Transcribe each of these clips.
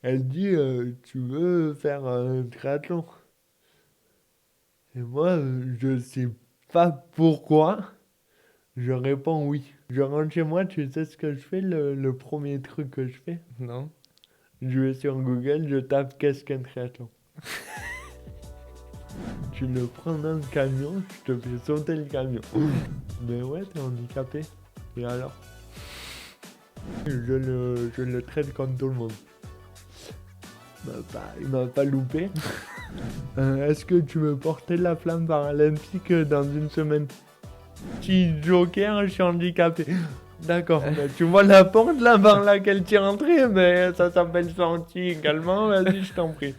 Elle dit tu veux faire un triathlon? Et moi, je sais pas pourquoi. Je réponds oui. Je rentre chez moi, tu sais ce que je fais, le premier truc que je fais? Non? Je vais sur Google, je tape qu'est-ce qu'un triathlon. Tu le prends dans le camion, je te fais sauter le camion. Mais ouais, t'es handicapé. Et alors? Je le traite comme tout le monde. Il m'a pas loupé. Est-ce que tu veux porter la flamme paralympique dans une semaine? Petit joker, je suis handicapé. D'accord, bah, tu vois la porte là par laquelle tu es rentré, mais ça s'appelle sortie également, vas-y, je t'en prie.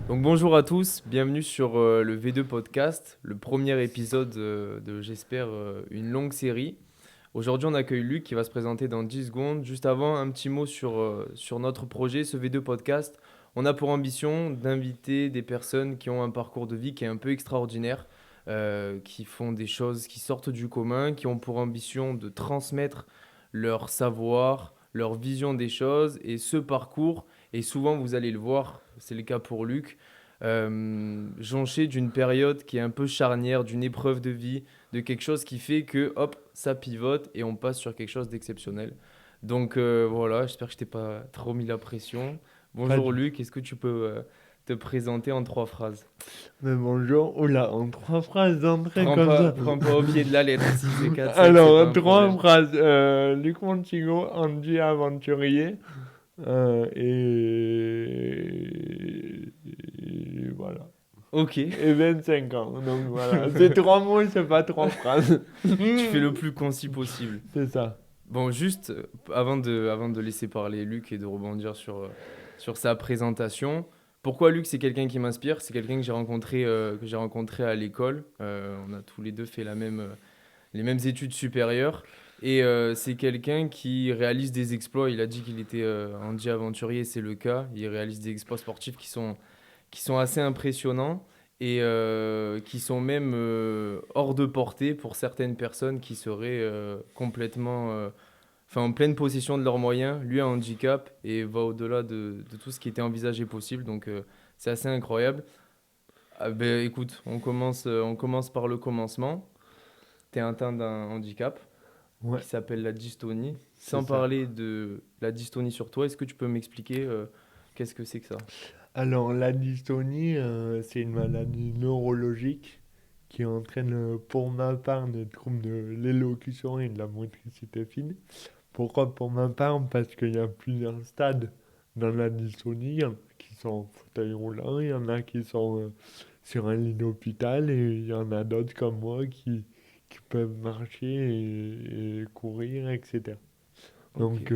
Donc bonjour à tous, bienvenue sur le V2 Podcast, le premier épisode de, j'espère, une longue série. Aujourd'hui, on accueille Luc qui va se présenter dans 10 secondes. Juste avant, un petit mot sur notre projet, ce V2 Podcast. On a pour ambition d'inviter des personnes qui ont un parcours de vie qui est un peu extraordinaire, qui font des choses qui sortent du commun, qui ont pour ambition de transmettre leur savoir, leur vision des choses. Et ce parcours, et souvent vous allez le voir, c'est le cas pour Luc, jonché d'une période qui est un peu charnière, d'une épreuve de vie, de quelque chose qui fait que, hop, ça pivote et on passe sur quelque chose d'exceptionnel. Donc voilà, j'espère que je t'ai pas trop mis la pression. Pas Bonjour du tout. Luc, est-ce que tu peux te présenter en 3 phrases? Mais bonjour, oula, en 3 phrases d'entrée comme ça. Prends pas au pied de la lettre, si c'est 4-5, c'est pas Alors, un trois problème. phrases. Luc Montigo, Andy Aventurier. Et voilà. Ok, Et 25 ans. Donc voilà. C'est 3 mots, c'est pas 3 phrases. tu fais le plus concis possible. C'est ça. Bon, juste avant de laisser parler Luc et de rebondir sur sa présentation, pourquoi Luc c'est quelqu'un qui m'inspire? C'est quelqu'un que j'ai rencontré à l'école. On a tous les deux fait les mêmes études supérieures. Et c'est quelqu'un qui réalise des exploits. Il a dit qu'il était handi aventurier, c'est le cas. Il réalise des exploits sportifs qui sont assez impressionnants et qui sont même hors de portée pour certaines personnes qui seraient complètement, enfin, en pleine possession de leurs moyens. Lui a un handicap et va au-delà de tout ce qui était envisagé possible. Donc c'est assez incroyable. Ah, ben, écoute, on commence par le commencement. Tu es atteint d'un handicap Ouais, qui s'appelle la dystonie. c'est Sans ça. parler de la dystonie sur toi, est-ce que tu peux m'expliquer qu'est-ce que c'est que ça? Alors, la dystonie, c'est une maladie neurologique qui entraîne, pour ma part, des troubles de l'élocution et de la motricité fine. Pourquoi pour ma part? Parce qu'il y a plusieurs stades dans la dystonie. Il y en a qui sont en fauteuil roulant, il y en a qui sont sur un lit d'hôpital et il y en a d'autres comme moi qui peuvent marcher et courir, etc. Ok. Donc,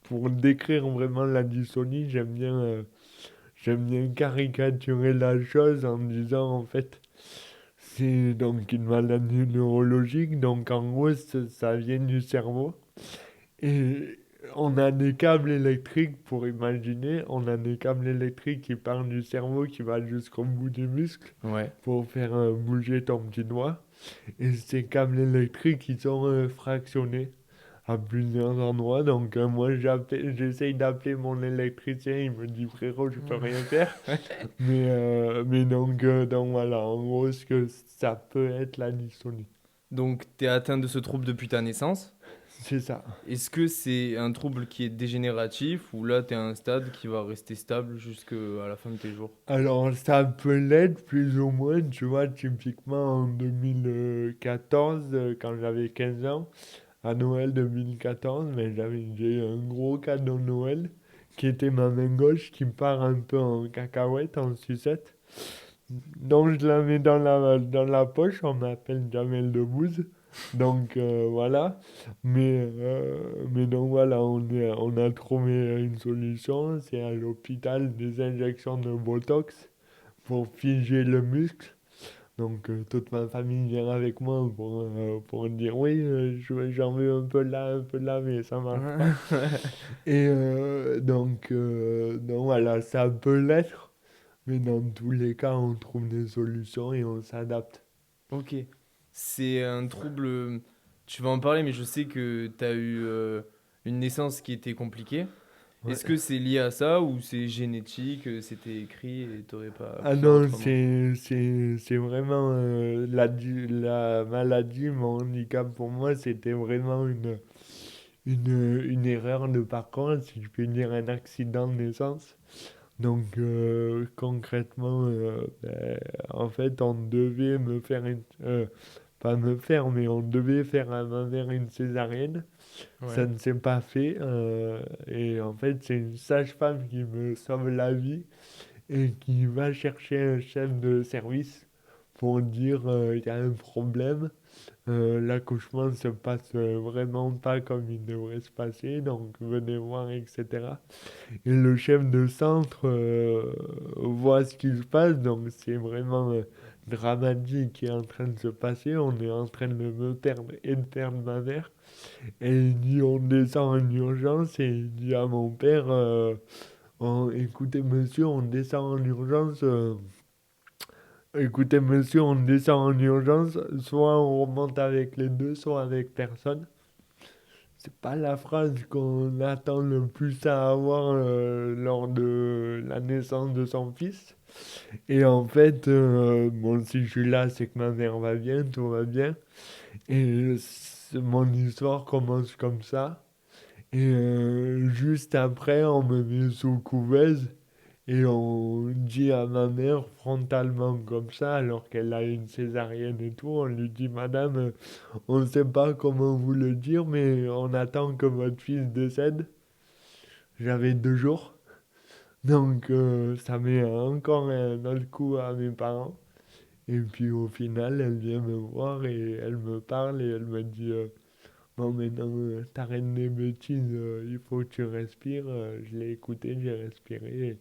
pour décrire vraiment la dystonie, j'aime bien caricaturer la chose en disant en fait, c'est donc une maladie neurologique, donc en gros, ça vient du cerveau. Et on a des câbles électriques pour imaginer, on a des câbles électriques qui partent du cerveau qui va jusqu'au bout du muscle Ouais. pour faire bouger ton petit doigt. Et ces câbles électriques, ils sont fractionnés à plusieurs endroits. Donc moi, j'essaye d'appeler mon électricien, il me dit frérot, je peux rien faire. Mais donc voilà, en gros, ce que ça peut être la dystonie. Donc, tu es atteint de ce trouble depuis ta naissance. C'est ça. Est-ce que c'est un trouble qui est dégénératif ou là, tu es à un stade qui va rester stable jusqu'à la fin de tes jours? Alors, ça peut l'être plus ou moins, tu vois, typiquement en 2014, quand j'avais 15 ans, à Noël 2014, mais j'ai eu un gros cadeau de Noël, qui était ma main gauche qui part un peu en cacahuète, en sucette. Donc, je la mets dans la poche, on m'appelle Jamel Debbouze. Donc, voilà. Mais donc, voilà, on a trouvé une solution, c'est à l'hôpital des injections de Botox pour figer le muscle. Donc toute ma famille vient avec moi pour dire oui, j'en veux un peu là, mais ça marche pas. Et donc voilà, ça peut l'être, mais dans tous les cas, on trouve des solutions et on s'adapte. Ok. C'est un trouble. tu vas en parler, mais je sais que tu as eu une naissance qui était compliquée. Ouais. Est-ce que c'est lié à ça ou c'est génétique, c'était écrit et t'aurais pas Ah pu faire non, autrement? c'est vraiment la maladie, mon handicap pour moi, c'était vraiment une erreur de parcours, si je puis dire, un accident de naissance. Donc concrètement, en fait, on devait me faire pas me faire, mais on devait faire à ma mère une césarienne. Ça Ouais, ne s'est pas fait. Et en fait, c'est une sage-femme qui me sauve la vie et qui va chercher un chef de service pour dire il y a un problème. L'accouchement ne se passe vraiment pas comme il devrait se passer, donc venez voir, etc. Et le chef de centre voit ce qui se passe, donc c'est vraiment dramatique qui est en train de se passer. On est en train de me perdre et de perdre ma mère. Et il dit on descend en urgence et il dit à mon père écoutez monsieur, on descend en urgence. Écoutez monsieur, on descend en urgence. Soit on remonte avec les deux, soit avec personne. C'est pas la phrase qu'on attend le plus à avoir lors de la naissance de son fils. Et en fait, bon, si je suis là, c'est que ma mère va bien, tout va bien. Et mon histoire commence comme ça. Et juste après, on me met sous couveuse et on dit à ma mère frontalement comme ça, alors qu'elle a une césarienne et tout, on lui dit, Madame, on ne sait pas comment vous le dire, mais on attend que votre fils décède. J'avais 2 jours. Donc ça met encore un autre coup à mes parents. Et puis au final, elle vient me voir et elle me parle et elle me dit non mais non, t'arrêtes des bêtises, il faut que tu respires. Je l'ai écouté, j'ai respiré.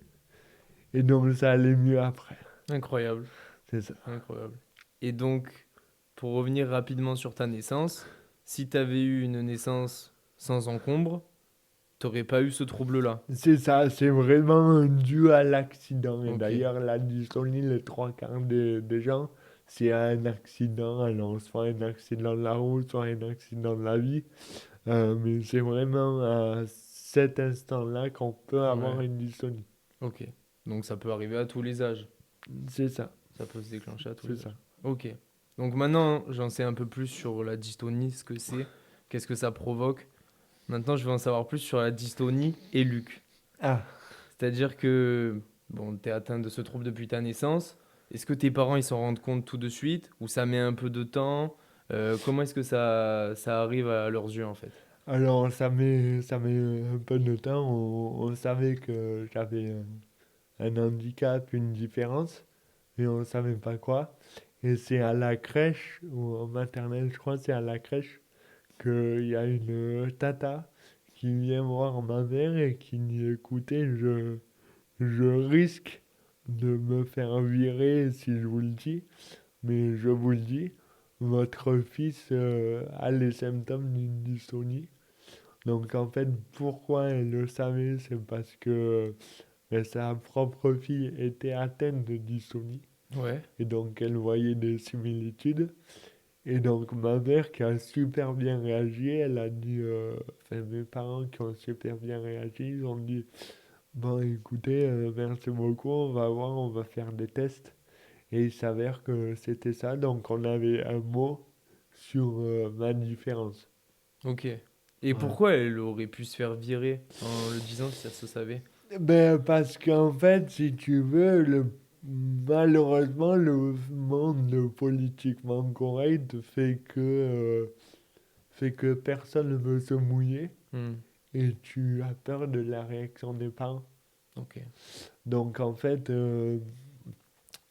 Et donc ça allait mieux après. incroyable, C'est ça. incroyable. Et donc, pour revenir rapidement sur ta naissance, si tu avais eu une naissance sans encombre, t'aurais pas eu ce trouble-là. C'est ça, c'est vraiment dû à l'accident. Et Ok, d'ailleurs, la dystonie, les trois quarts des gens, c'est un accident. Alors, soit un accident de la route, soit un accident de la vie. Mais c'est vraiment à cet instant-là qu'on peut avoir ouais, une dystonie. ok. Donc ça peut arriver à tous les âges. C'est ça, Ça peut se déclencher à tous c'est les ça. âges. Ok. Donc maintenant, j'en sais un peu plus sur la dystonie, ce que c'est, qu'est-ce que ça provoque. Maintenant, je veux en savoir plus sur la dystonie et Luc. Ah, C'est-à-dire que, bon, tu es atteint de ce trouble depuis ta naissance. Est-ce que tes parents, ils s'en rendent compte tout de suite ou ça met un peu de temps? Comment est-ce que ça arrive à leurs yeux, en fait? alors ça met un peu de temps. On savait que j'avais un handicap, une différence, mais on savait pas quoi. Et c'est à la crèche, ou en maternelle, je crois, c'est à la crèche, qu'il y a une tata qui vient voir ma mère et qui dit écoutez, je risque de me faire virer si je vous le dis, mais je vous le dis, votre fils a les symptômes d'une dystonie. Donc en fait, pourquoi elle le savait, c'est parce que sa propre fille était atteinte de dystonie. Ouais. Et donc elle voyait des similitudes. Et donc ma mère qui a super bien réagi, elle a dit, enfin mes parents qui ont super bien réagi, ils ont dit, bon écoutez, merci beaucoup, on va voir, on va faire des tests. Et il s'avère que c'était ça, donc on avait un mot sur ma différence. Ok. Et Voilà. pourquoi elle aurait pu se faire virer en le disant si ça se savait? Ben, parce qu'en fait, si tu veux, malheureusement, le monde politiquement correct fait que personne ne veut se mouiller Hmm. et tu as peur de la réaction des parents. Ok. Donc en fait,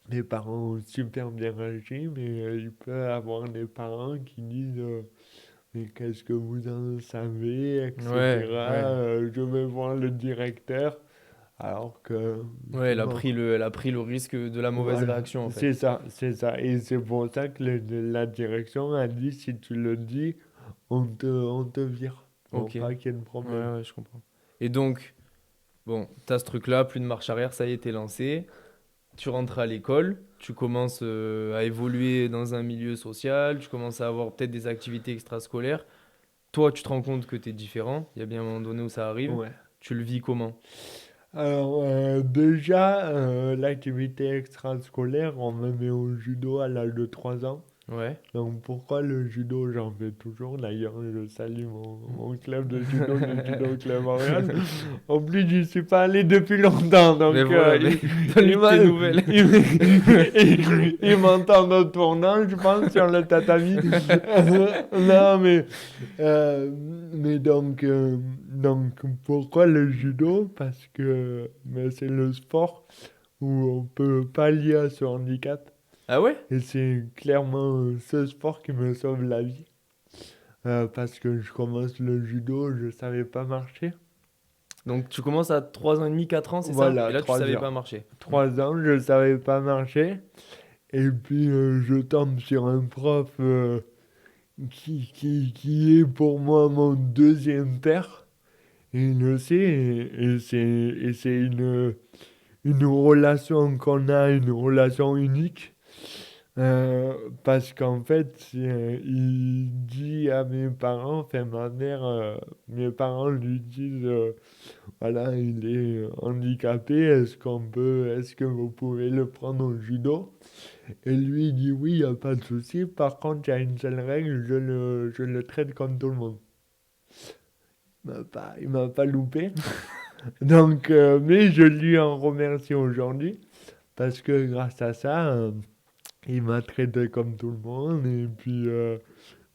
les parents ont super bien réagi, mais il peut y avoir des parents qui disent mais qu'est-ce que vous en savez, Ouais, etc. ouais. Je vais voir le directeur, alors que Ouais, c'est bon. elle a pris le risque de la mauvaise Voilà, réaction, en c'est fait. ça, c'est ça. Et c'est pour ça que la direction a dit, si tu le dis, on te vire, pour Ok. Ouais, pas qu'il y ait de problème. ouais, je comprends. Et donc, bon, t'as ce truc-là, plus de marche arrière, ça y est, t'es lancé. tu rentres à l'école, tu commences à évoluer dans un milieu social, tu commences à avoir peut-être des activités extrascolaires. Toi, tu te rends compte que tu es différent. Il y a bien un moment donné où ça arrive. Ouais. Tu le vis comment? Alors, déjà, l'activité extrascolaire, on me met au judo à l'âge de 3 ans. Ouais. Donc pourquoi le judo, j'en fais toujours. D'ailleurs, je salue mon club de judo, le Judo Club Montréal. En plus, j'y suis pas allé depuis longtemps, Mais donc voilà, mais il donne-lui m'a- tes nouvelles. il m'entend en tournant, je pense, sur le tatami. Non, mais donc pourquoi le judo? Parce que c'est le sport où on peut pallier à ce handicap. Ah ouais? Et c'est clairement ce sport qui me sauve la vie. Parce que je commence le judo, je savais pas marcher. Donc tu commences à 3 ans et demi, 4 ans, c'est ça? Et Voilà, là, tu 3 savais ans. pas marcher. 3 ans, je savais pas marcher. Et puis je tombe sur un prof qui est pour moi mon deuxième père. Et il le sait. Et c'est une relation qu'on a, une relation unique. Parce qu'en fait, il dit à mes parents, enfin ma mère, mes parents lui disent, voilà, il est handicapé, est-ce que vous pouvez le prendre au judo? Et lui, il dit oui, il n'y a pas de souci. Par contre, il y a une seule règle, je le traite comme tout le monde. Il m'a pas loupé. Donc, mais je lui en remercie aujourd'hui, parce que grâce à ça, il m'a traité comme tout le monde. Et puis,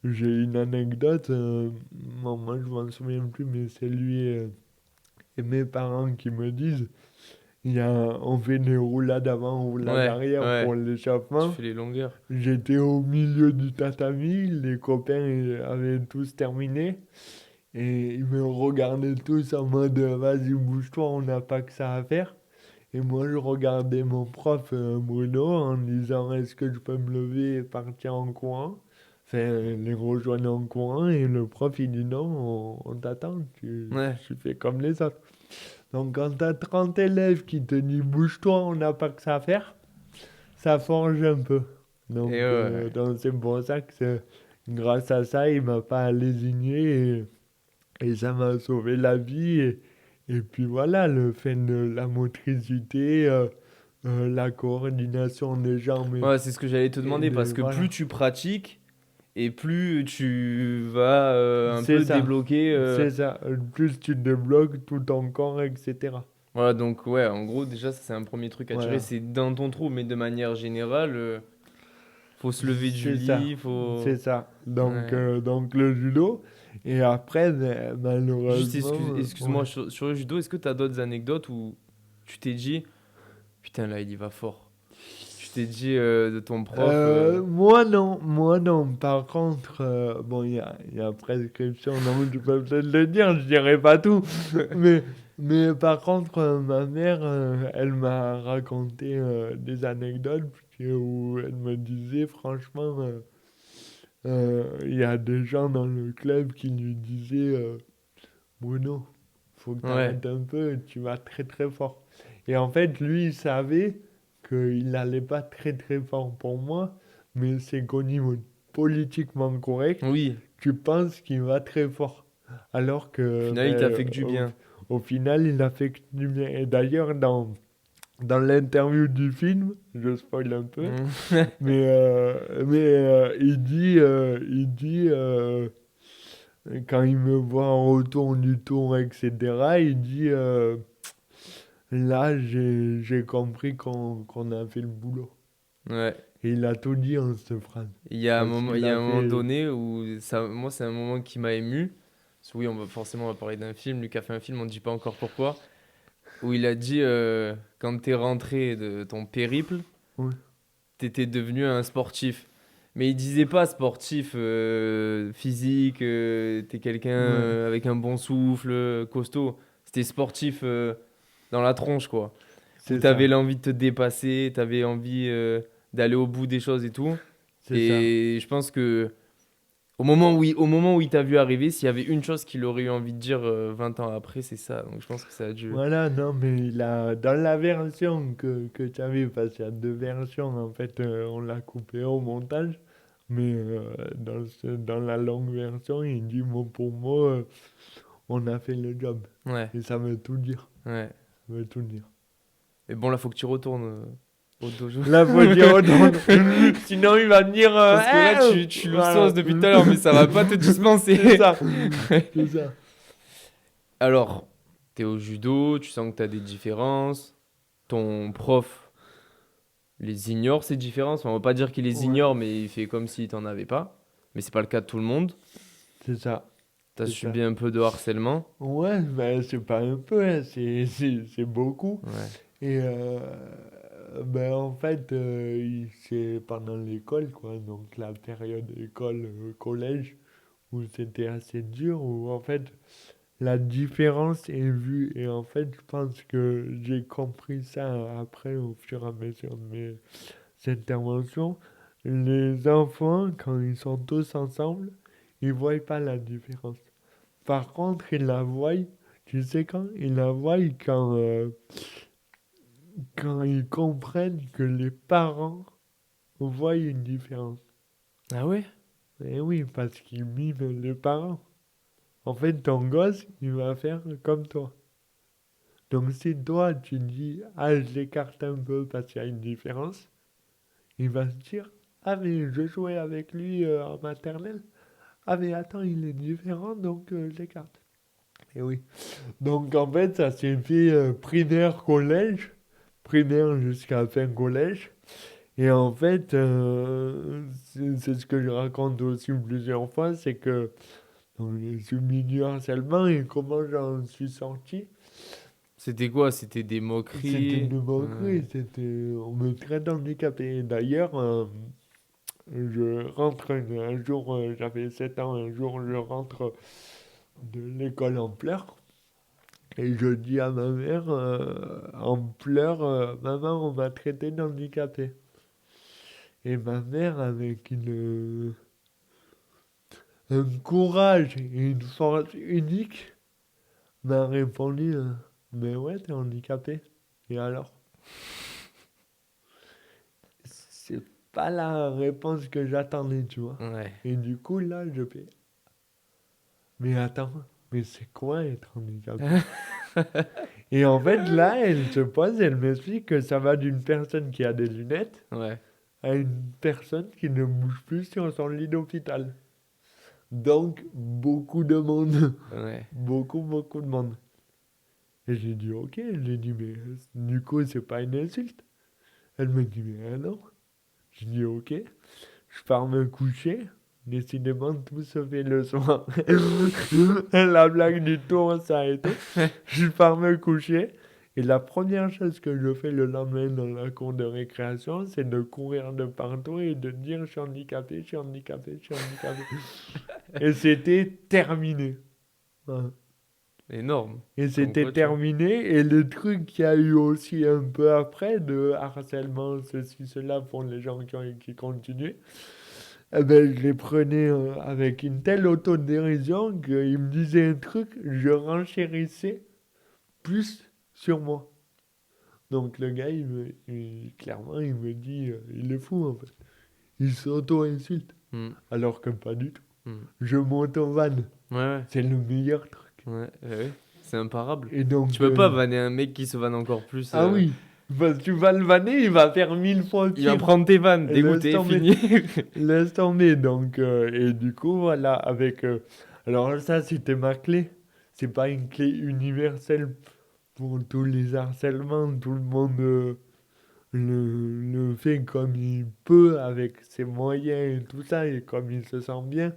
j'ai une anecdote. Bon, moi, je m'en souviens plus, mais c'est lui et mes parents qui me disent on fait des roulades avant, roulades Ouais, arrière pour ouais. Tu l'échauffement. fais les longueurs. J'étais au milieu du tatami, les copains avaient tous terminé. Et ils me regardaient tous en mode vas-y, bouge-toi, on n'a pas que ça à faire. Et moi, je regardais mon prof Bruno en disant est-ce que je peux me lever et partir en courant? Enfin, les rejoindre en courant. Et le prof, il dit non, on t'attend, Ouais. tu fais comme les autres. Donc, quand t'as 30 élèves qui te disent bouge-toi, on n'a pas que ça à faire, ça forge un peu. Et Donc c'est pour ça que grâce à ça, il m'a pas lésigné et ça m'a sauvé la vie. Et puis voilà, le fait de la motricité, la coordination des jambes ouais, c'est ce que j'allais te demander parce que plus voilà. tu pratiques et plus tu vas un C'est peu ça, débloquer. c'est ça. Plus tu débloques tout ton corps, etc. Voilà, donc ouais, en gros, déjà, ça c'est un premier truc à tirer, Voilà, c'est dans ton trou, mais de manière générale, faut se lever du c'est ça, lit, faut. c'est ça. Donc, Ouais. donc le judo. Et après, Juste, malheureusement, excuse-moi, ouais. sur le judo, est-ce que tu as d'autres anecdotes où tu t'es dit, putain, là, il y va fort. Tu t'es dit de ton prof. Moi non. Par contre, bon, il y a prescription, donc je peux peut-être le dire, je dirai pas tout. Mais, mais par contre, ma mère, elle m'a raconté des anecdotes où elle me disait, franchement, il y a des gens dans le club qui lui disaient, Bruno, faut que tu Ouais, arrêtes un peu, tu vas très très fort. Et en fait, lui, il savait qu'il n'allait pas très très fort pour moi, mais c'est qu'au niveau politiquement correct, oui, tu penses qu'il va très fort. Alors au que final, il t'a fait que du bien. au final, il a fait que du bien. Et d'ailleurs, dans l'interview du film, je spoil un peu, Mm. mais quand il me voit en retour du tour, etc., il dit là, j'ai compris qu'on a fait le boulot. Ouais. Et il a tout dit en cette phrase. Parce Il qu'il y a a un moment fait. donné où ça, moi, c'est un moment qui m'a ému. Parce que oui, on va parler d'un film. Lucas a fait un film, on ne dit pas encore pourquoi. Où il a dit quand t'es rentré de ton périple, Ouais, t'étais devenu un sportif. Mais il disait pas sportif physique, t'es quelqu'un ouais, avec un bon souffle, costaud. C'était sportif dans la tronche, quoi. Où c'est t'avais ça. l'envie de te dépasser, t'avais envie d'aller au bout des choses et tout. C'est ça. Et je pense que Au moment où il t'a vu arriver, s'il y avait une chose qu'il aurait eu envie de dire 20 ans après, c'est ça. Donc je pense que ça a dû. Voilà, non, mais dans la version que tu as vue, parce qu'il y a deux versions, en fait, on l'a coupé au montage, mais dans la longue version, il dit mot pour mot, on a fait le job. Ouais, Et ça veut tout dire. ouais. Ça veut tout dire. Mais bon, là, faut que tu retournes au dojo. Là, faut dire autant. Sinon, il va me dire. Parce que là, tu le Voilà. sauces depuis tout à l'heure, mais ça va pas te dispenser. C'est ça. C'est ça. Alors, t'es au judo, tu sens que t'as des différences. Ton prof les ignore, ces différences. Enfin, on va pas dire qu'il les Ouais. ignore, mais il fait comme s'il t'en avait pas. Mais c'est pas le cas de tout le monde. C'est ça. T'as C'est subi ça. un peu de harcèlement. Ouais, ben, c'est pas un peu, hein, c'est beaucoup. Ouais. Et ben, en fait, c'est pendant l'école, quoi. Donc, la période école, collège, où c'était assez dur, où en fait, la différence est vue. Et en fait, je pense que j'ai compris ça après, au fur et à mesure de mes interventions. Les enfants, quand ils sont tous ensemble, ils voient pas la différence. Par contre, ils la voient, tu sais quand? Ils la voient quand ils comprennent que les parents voient une différence. Ah ouais? Et oui, parce qu'ils miment les parents. En fait, ton gosse, il va faire comme toi. Donc si toi, tu dis, ah, je l'écarte un peu parce qu'il y a une différence, il va se dire, ah, mais je jouais avec lui en maternelle. Ah, mais attends, il est différent, donc je l'écarte. Et oui. Donc en fait, ça s'est fait primaire, collège, primaire jusqu'à fin collège. Et en fait, c'est ce que je raconte aussi plusieurs fois, c'est que donc, j'ai subi du harcèlement et comment j'en suis sorti. C'était quoi? C'était des C'était moqueries? une moquerie, Ouais. on me traite handicapé. D'ailleurs, je rentre un jour, j'avais 7 ans, un jour je rentre de l'école en pleurs. Et je dis à ma mère, en pleurs, maman, on m'a traité d'handicapé. Et ma mère, avec un courage et une force unique, m'a répondu, mais ouais, t'es handicapé. Et alors? C'est pas la réponse que j'attendais, tu vois. Ouais. Et du coup, là, je fais, mais attends, mais c'est quoi être handicapé? Et en fait, là, elle se pose, elle m'explique que ça va d'une personne qui a des lunettes Ouais. à une personne qui ne bouge plus sur son lit d'hôpital. Donc, beaucoup de monde. Ouais. Beaucoup, beaucoup de monde. Et j'ai dit, ok, j'ai dit, mais du coup, c'est pas une insulte. Elle me dit, mais non. J'ai dit, ok, je pars me coucher. Décidément, tout se fait le soir. La blague du tour ça et tout. Je pars me coucher. Et la première chose que je fais le lendemain dans la cour de récréation, c'est de courir de partout et de dire, je suis handicapé, je suis handicapé, je suis handicapé. Et c'était terminé. Voilà. Énorme. Et Comme c'était quoi, tu vois. terminé. Et le truc qu'il y a eu aussi un peu après de harcèlement, ceci, cela pour les gens qui continuaient, eh ben, je les prenais avec une telle autodérision qu'ils me disaient un truc, je renchérissais plus sur moi. Donc le gars, clairement, il me dit, il est fou en fait. Il s'auto-insulte. Hmm. Alors que pas du tout. Hmm. Je m'auto-vanne. Ouais, ouais. C'est le meilleur truc. Ouais, ouais. C'est imparable. Et donc, Tu peux pas vanner un mec qui se vanne encore plus. ah oui, parce que tu vas le vanner, il va faire 1000 fois Il va pire. prendre tes vannes, Laisse dégoûté, tomber. fini. Laisse tomber. Donc, et du coup, voilà, avec. Alors, ça, c'était ma clé. C'est pas une clé universelle pour tous les harcèlements. Tout le monde le fait comme il peut, avec ses moyens et tout ça, et comme il se sent bien.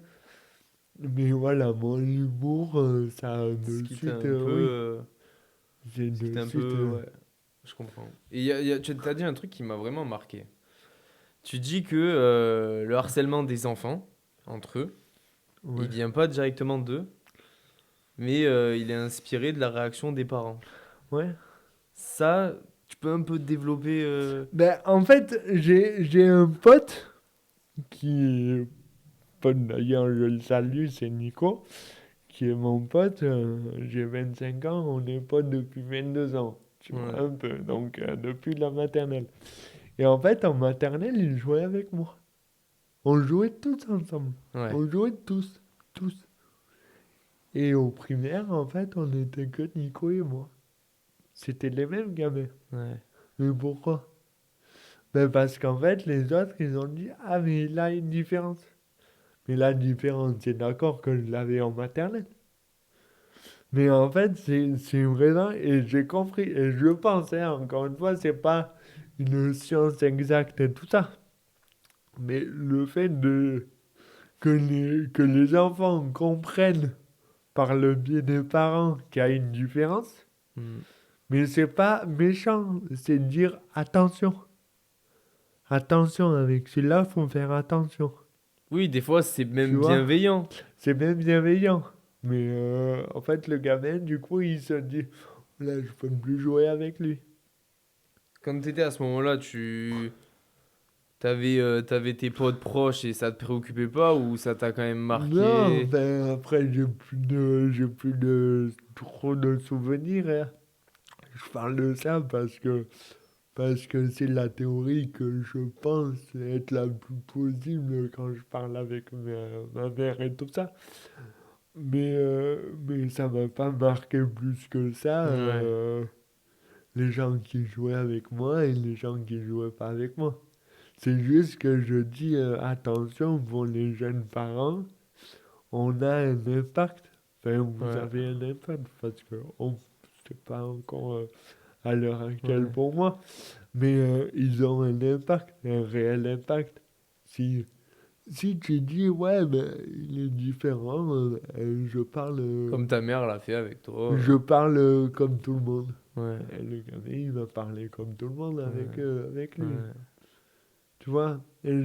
Mais voilà, mon humour, ça Ce de qui t'a suite, un peu. oui, j'ai Ce qui de t'a un suite. peu. Ouais, je comprends. Et tu t'as dit un truc qui m'a vraiment marqué. Tu dis que le harcèlement des enfants, entre eux, Ouais. il vient pas directement d'eux, mais il est inspiré de la réaction des parents. Ouais. Ça, tu peux un peu développer. Ben, en fait, j'ai un pote qui est pote d'ailleurs, je le salue, c'est Nico, qui est mon pote. J'ai 25 ans, on est potes depuis 22 ans, tu vois, Ouais. un peu, donc depuis la maternelle. Et en fait, en maternelle, il jouait avec moi. On jouait tous ensemble. Ouais. On jouait tous, tous. Et au primaire, en fait, on n'était que Nico et moi. C'était les mêmes gamins. Ouais. Mais pourquoi? Ben parce qu'en fait, les autres, ils ont dit, ah, mais il a une différence. Mais la différence, c'est d'accord que je l'avais en maternelle. Mais en fait, c'est une raison, et j'ai compris, et je pense, hein, encore une fois, c'est pas une science exacte et tout ça. Mais le fait que les enfants comprennent par le biais des parents qu'il y a une différence, Mm. mais c'est pas méchant, c'est dire attention. Attention avec celui-là, faut faire attention. Oui, des fois, c'est Tu même vois? bienveillant. C'est même bienveillant. Mais en fait, le gamin, du coup, il se dit, là, je peux plus jouer avec lui. Quand tu étais à ce moment-là, t'avais tes potes proches et ça te préoccupait pas ou ça t'a quand même Non, marqué? ben après, j'ai plus de trop de souvenirs, hein. Je parle de ça parce que c'est la théorie que je pense être la plus plausible quand je parle avec ma mère et tout ça. Mais ça m'a pas marqué plus que ça, Ouais. les gens qui jouaient avec moi et les gens qui jouaient pas avec moi. C'est juste que je dis attention pour les jeunes parents, on a un impact. Enfin, vous Ouais. avez un impact parce que c'est pas encore à l'heure actuelle Ouais. pour moi, mais ils ont un impact, un réel impact. Si, si tu dis ouais, ben, il est différent, Comme ta mère l'a fait avec toi. je parle comme tout le monde. Ouais. Et le gamin, il va parler comme tout le monde avec, Ouais. avec lui. Ouais. Tu vois? Et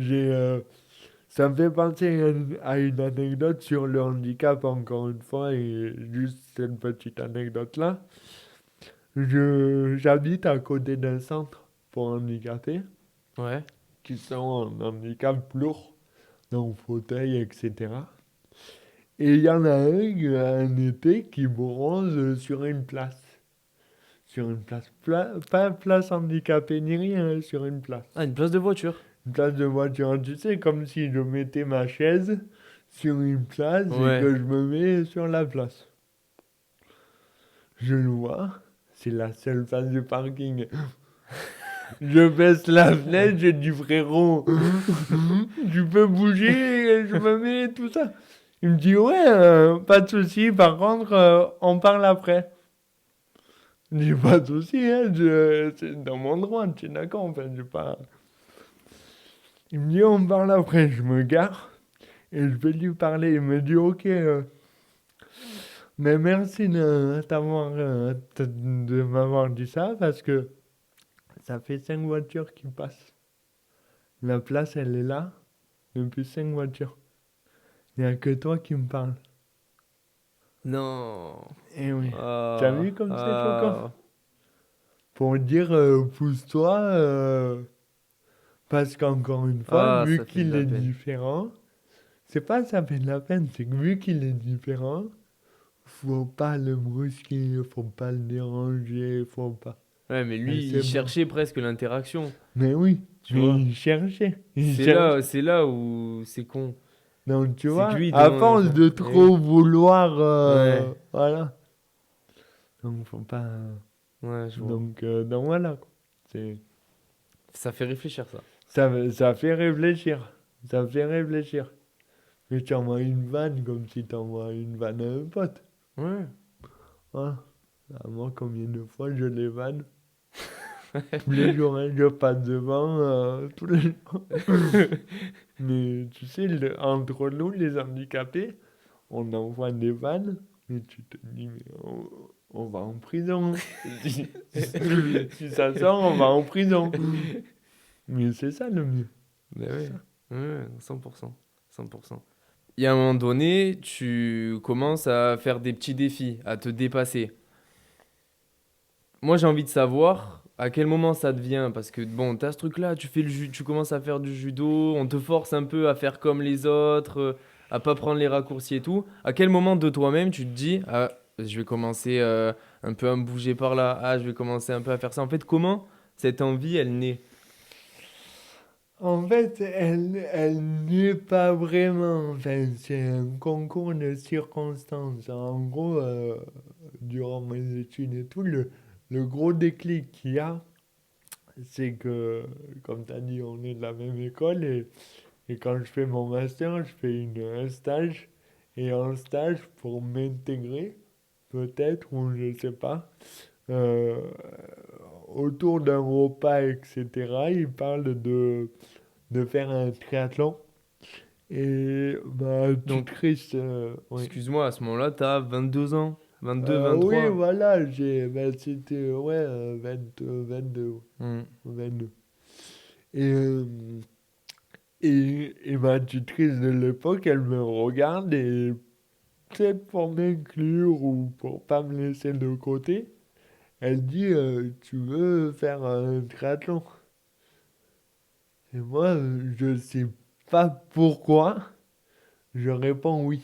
ça me fait penser à une anecdote sur le handicap, encore une fois, et juste cette petite anecdote-là. J'habite à côté d'un centre pour handicapés Ouais. qui sont en handicap lourd, donc fauteuil, etc. Et il y en a un été qui bronze sur une place. Sur une place, pas place handicapée ni rien, sur une place. Ah, une place de voiture. Une place de voiture, tu sais, comme si je mettais ma chaise sur une place et Ouais. que je me mets sur la place. Je le vois, c'est la seule place du parking. Je baisse la fenêtre, j'ai dit frérot, tu peux bouger, et je me mets tout ça. Il me dit ouais, pas de souci, par contre, on parle après. Je dis pas de souci, hein, c'est dans mon droit, tu es d'accord, enfin, j'ai pas. Il me dit on parle après, je me gare et je vais lui parler. Il me dit ok, mais merci de m'avoir dit ça parce que ça fait 5 voitures qui passent. La place, elle est là, depuis 5 voitures. Il n'y a que toi qui me parles. Non. Eh oui. T'as Ah. vu comme c'est choquant? Ah. Pour dire pousse-toi, parce qu'encore une fois, Ah, vu ça fait de qu'il la est peine. différent, c'est pas ça fait de la peine, c'est que vu qu'il est différent, faut pas le brusquer, faut pas le déranger, faut pas. Ouais, mais Et lui, il c'est bon. cherchait presque l'interaction, Mais oui, tu mais vois. il cherchait, il cherchait. C'est là où c'est con. Donc tu C'est que vois, lui, il à demande force ça. de Eh oui. trop vouloir, Ouais. voilà. Donc faut pas. Ouais, je vois. Donc voilà, quoi. C'est, Ça fait réfléchir, ça. ça fait réfléchir. Ça fait réfléchir. Mais tu envoies une vanne comme si tu envoies une vanne à un pote. Ouais. Voilà. Ah, moi, combien de fois je les vanne? Tous les jours, hein, je passe devant tous les jours. Mais tu sais, entre nous, les handicapés, on envoie des vannes, mais tu te dis, mais on va en prison. Si ça sort, on va en prison. Mais c'est ça le mieux. Ben C'est oui. ça. Ouais, 100%. 100%. Il y a un moment donné, tu commences à faire des petits défis, à te dépasser. Moi, j'ai envie de savoir, à quel moment ça devient? Parce que bon, t'as ce truc-là, tu commences à faire du judo, on te force un peu à faire comme les autres, à pas prendre les raccourcis et tout. À quel moment de toi-même tu te dis, ah, je vais commencer un peu à me bouger par là, ah, je vais commencer un peu à faire ça. En fait, comment cette envie, elle naît? En fait, elle n'est pas vraiment. Enfin, c'est un concours de circonstances. En gros, durant mes études et tout, le gros déclic qu'il y a, c'est que, comme tu as dit, on est de la même école et quand je fais mon master, je fais un stage. Et en stage, pour m'intégrer, peut-être, ou je sais pas, euh, autour d'un repas, etc., ils parlent de faire un triathlon. Et ma Donc, tutrice, oui. excuse-moi, à ce moment-là, t'as 22 ans, 22, Oui, 23. voilà, c'était, ouais, 22, Hmm. 22. Et, euh, et ma tutrice de l'époque, elle me regarde et peut-être pour m'inclure ou pour pas me laisser de côté, elle dit, tu veux faire un triathlon? Et moi, je sais pas pourquoi, je réponds oui.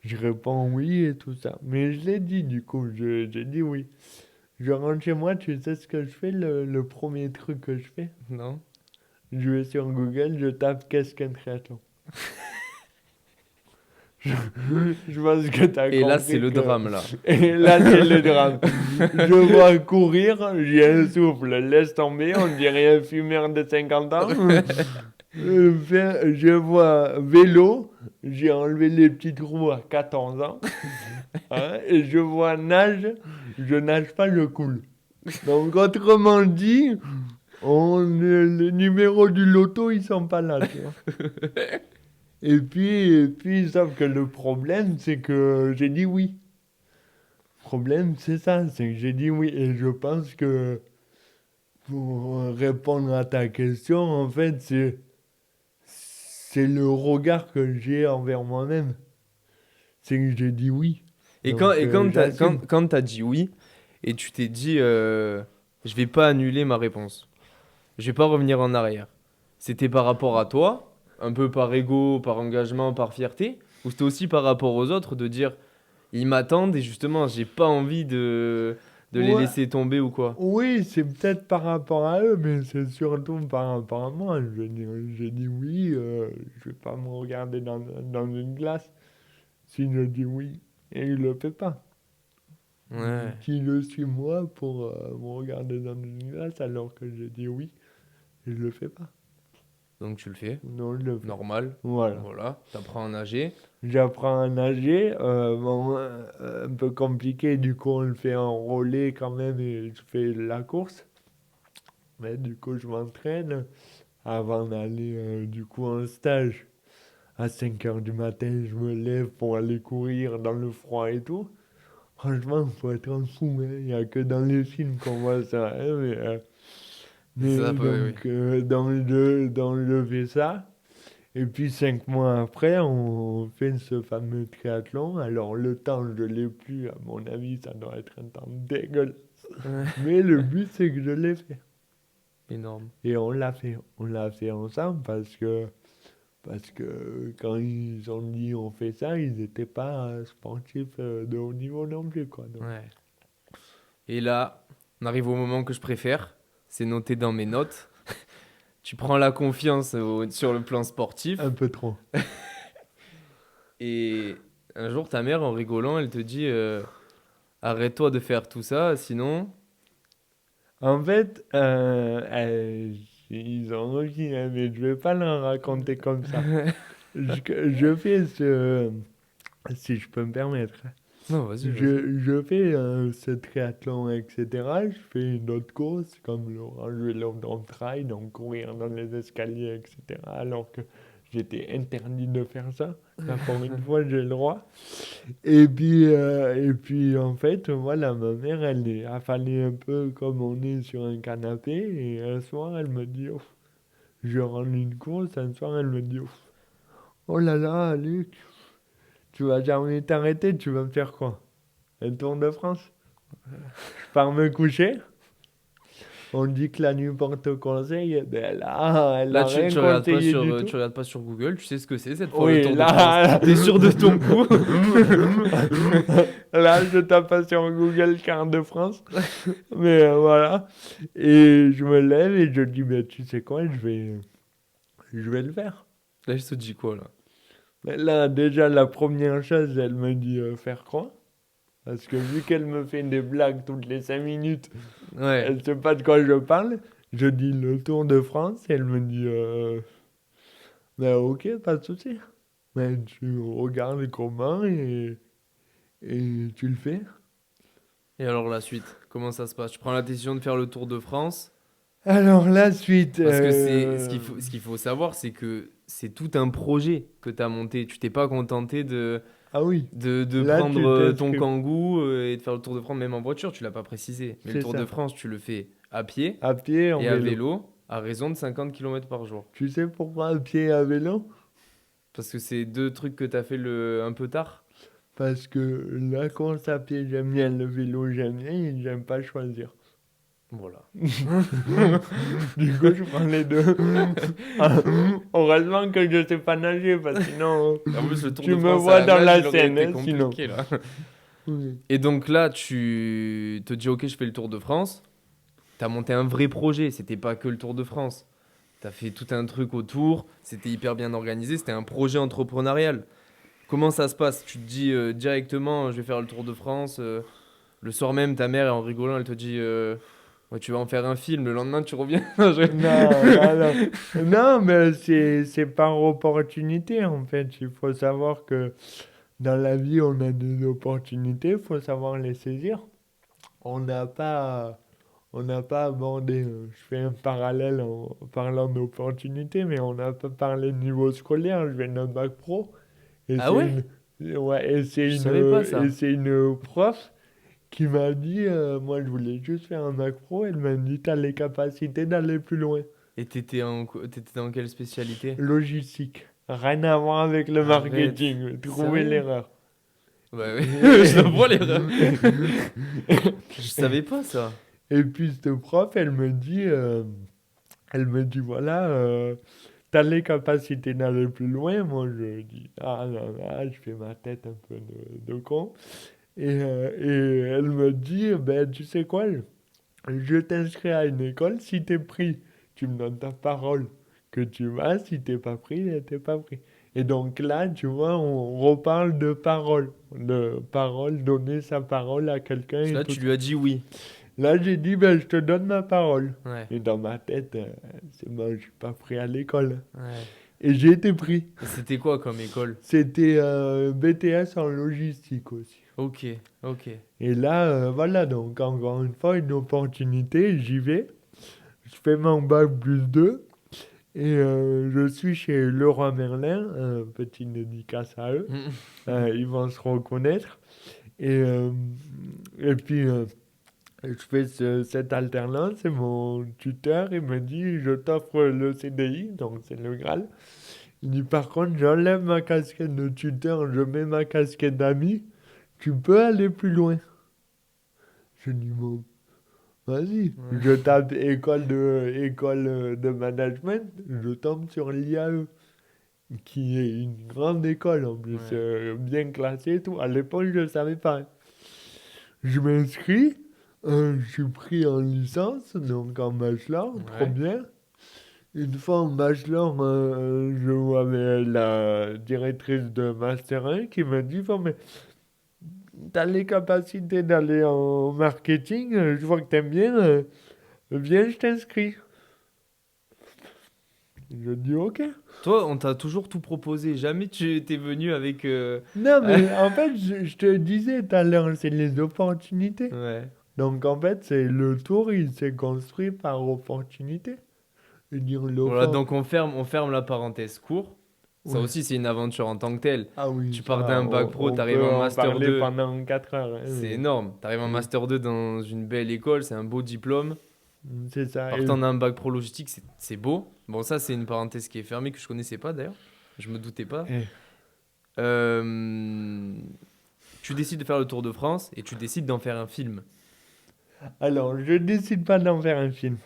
Je réponds oui et tout ça. Mais je l'ai dit du coup, j'ai dit oui. Je rentre chez moi, tu sais ce que je fais, le premier truc que je fais? Non? Je vais sur Google, je tape qu'est-ce qu'un triathlon. Je pense que tu as Et là, c'est compris le que... drame, là. Et là, c'est le drame. Je vois courir, j'ai un souffle, laisse tomber, on dirait un fumeur de 50 ans. Je vois vélo, j'ai enlevé les petites roues à 14 ans. Hein, et je vois nage, je nage pas, je coule. Donc, autrement dit, les numéros du loto, ils sont pas là, tu vois. Sauf que le problème, c'est que j'ai dit oui. Le problème, c'est ça, c'est que j'ai dit oui. Et je pense que pour répondre à ta question, en fait, c'est le regard que j'ai envers moi-même. C'est que j'ai dit oui. Et Donc, j'assume. quand t'as dit oui, et tu t'es dit, je vais pas annuler ma réponse, je vais pas revenir en arrière. C'était par rapport à toi, un peu par ego, par engagement, par fierté, ou c'était aussi par rapport aux autres de dire, ils m'attendent et justement, j'ai pas envie de les Ouais, laisser tomber ou quoi. oui, c'est peut-être par rapport à eux, mais c'est surtout par rapport à moi. J'ai dit oui, je vais pas me regarder dans une glace si je dis oui et il le fait pas. Ouais, Qui le suis moi pour me regarder dans une glace alors que j'ai dit oui et je le fais pas. donc tu le fais, Non, je le fais pas. normal, Voilà. voilà, t'apprends à nager. J'apprends à nager, bon, un peu compliqué, du coup on le fait en relais quand même et je fais la course. Mais du coup je m'entraîne avant d'aller du coup en stage. À 5 heures du matin, je me lève pour aller courir dans le froid et tout. Franchement, faut être un fou, hein. Il n'y a que dans les films qu'on voit ça, hein, Ça, mais oui. donc, dans le fais ça. Et puis 5 mois après, on fait ce fameux triathlon. Alors le temps, je ne l'ai plus. À mon avis, ça doit être un temps dégueulasse. Ouais, Mais le but, c'est que je l'ai fait. énorme. Et on l'a fait. On l'a fait ensemble parce que quand ils ont dit on fait ça, ils n'étaient pas sportifs de haut niveau non plus, quoi. Donc, Ouais. Et là, on arrive au moment que je préfère, c'est noté dans mes notes. Tu prends la confiance sur le plan sportif un peu trop. et un jour ta mère en rigolant, elle te dit arrête-toi de faire tout ça, sinon En fait, ils ont réussi, hein, mais je vais pas leur raconter comme ça. Je fais si je peux me permettre, hein. non, vas-y, vas-y. Je fais ce triathlon, etc. Je fais d'autres courses comme le Vélodrome Trail, donc courir dans les escaliers, etc. Alors que j'étais interdit de faire ça. Là, pour une fois, j'ai le droit. Et puis en fait, voilà, ma mère, elle est affalée un peu comme on est sur un canapé. Et un soir, elle me dit, ouf, je rentre une course. Un soir, elle me dit, ouf, oh là là, Luc, tu vas jamais t'arrêter, tu vas me faire quoi? Un Tour de France? Je pars me coucher. On dit que la nuit porte conseil, ben là, elle Là, a rien tu regardes pas conseillé du tout. tu regardes pas sur Google, tu sais ce que c'est cette fois le Oui, Tour de France. là, T'es sûr de ton coup? là, je tape pas sur Google carte de France. Mais voilà. Et je me lève et je dis, ben, tu sais quoi, je vais le faire. Là, je te dis quoi là? Mais là, déjà, la première chose, elle me dit faire quoi? Parce que vu qu'elle me fait des blagues toutes les 5 minutes, Ouais. elle sait pas de quoi je parle. Je dis le Tour de France et elle me dit, ben ok, pas de souci. Mais tu regardes comment et tu le fais. Et alors la suite, comment ça se passe? Tu prends la décision de faire le Tour de France Alors, la suite. parce que c'est ce qu'il faut savoir, c'est que c'est tout un projet que tu as monté. Tu t'es pas contenté Ah oui, de là, prendre tu ton t'inscris. kangou et de faire le Tour de France même en voiture, tu l'as pas précisé. Mais le C'est Tour de ça. France, tu le fais à pied À pied, en et à vélo. vélo à raison de 50 km par jour. Tu sais pourquoi à pied et à vélo? Parce que c'est deux trucs que tu as fait un peu tard. Parce que la course à pied, j'aime bien, le vélo, j'aime bien, et j'aime pas choisir. Voilà. Du coup, je prends les deux. Heureusement que je sais pas nager, parce que sinon, En plus, le Tour tu de me France à vois la dans nage, la il aurait Seine, été hein, sinon. compliqué là. Oui. Et donc là, tu te dis, ok, je fais le Tour de France. T'as monté un vrai projet, c'était pas que le Tour de France. T'as fait tout un truc autour, c'était hyper bien organisé, c'était un projet entrepreneurial. Comment ça se passe? Tu te dis directement, je vais faire le Tour de France. Le soir même, ta mère, en rigolant, elle te dit, ouais, tu vas en faire un film. Le lendemain, tu reviens. Non, non, non. Non, mais c'est par opportunité, en fait. Il faut savoir que dans la vie, on a des opportunités, il faut savoir les saisir. On n'a pas, on n'a pas abordé, je fais un parallèle en parlant d'opportunités, mais on n'a pas parlé de niveau scolaire. Je viens d'un bac pro et Ah c'est ouais? ouais, Je savais pas et ça. c'est une prof qui m'a dit, moi je voulais juste faire un bac pro, elle m'a dit, t'as les capacités d'aller plus loin. Et t'étais dans quelle spécialité? Logistique, rien à voir avec le Arrête. marketing, trouver Sérieux? l'erreur. Ouais, ouais. Je la vois l'erreur. Je savais pas ça. Et puis cette prof, elle me dit, voilà, t'as les capacités d'aller plus loin. Moi, je dis, ah là là, je fais ma tête un peu de con. Et elle me dit, ben, tu sais quoi, je t'inscris à une école, si t'es pris, tu me donnes ta parole que tu vas, si t'es pas pris, ben, t'es pas pris. Et donc là, tu vois, on reparle de parole, donner sa parole à quelqu'un et Là, tout tu ça. lui as dit oui. Là, j'ai dit, ben, je te donne ma parole. Ouais, Et dans ma tête, c'est bon, je suis pas pris à l'école. ouais. Et j'ai été pris. Et c'était quoi comme école? C'était BTS en logistique aussi. Ok, ok. Et là, voilà, donc encore une fois, une opportunité, j'y vais. Je fais mon bac plus 2 et je suis chez Leroy Merlin, petite dédicace à eux, ils vont se reconnaître. Et, euh, et puis, je fais cette alternance et mon tuteur, il me dit, je t'offre le CDI, donc c'est le Graal. Il dit, par contre, j'enlève ma casquette de tuteur, je mets ma casquette d'ami, tu peux aller plus loin. Je dis, bon, vas-y. Ouais. Je tape école de management, je tombe sur l'IAE, qui est une grande école en plus, Ouais. bien classée et tout. À l'époque, je ne savais pas. Je m'inscris, je suis pris en licence, donc en bachelor, trop Ouais. bien. Une fois en bachelor, je vois la directrice de Master 1 qui me dit, bon, mais t'as les capacités d'aller en marketing, je vois que t'aimes bien, viens, je t'inscris. Je dis ok. Toi, on t'a toujours tout proposé. Jamais tu étais venu avec. Non, mais en fait, je te disais tout à l'heure, c'est les opportunités. Ouais. Donc en fait, c'est le tour, il s'est construit par opportunité. Je veux dire, Voilà, donc on ferme la parenthèse cours. Ça Ouais. aussi, c'est une aventure en tant que telle. Ah oui, Tu pars ça, d'un bac pro, on t'arrives peut en en master parler 2. pendant 4 heures, hein, C'est mais énorme. T'arrives en oui, master 2 dans une belle école, c'est un beau diplôme. c'est ça. Partant d'un bac pro logistique, c'est beau. Bon, ça, c'est une parenthèse qui est fermée que je connaissais pas d'ailleurs. Je me doutais pas. Et- Euh, Tu décides de faire le Tour de France et tu décides d'en faire un film. Alors, je décide pas d'en faire un film.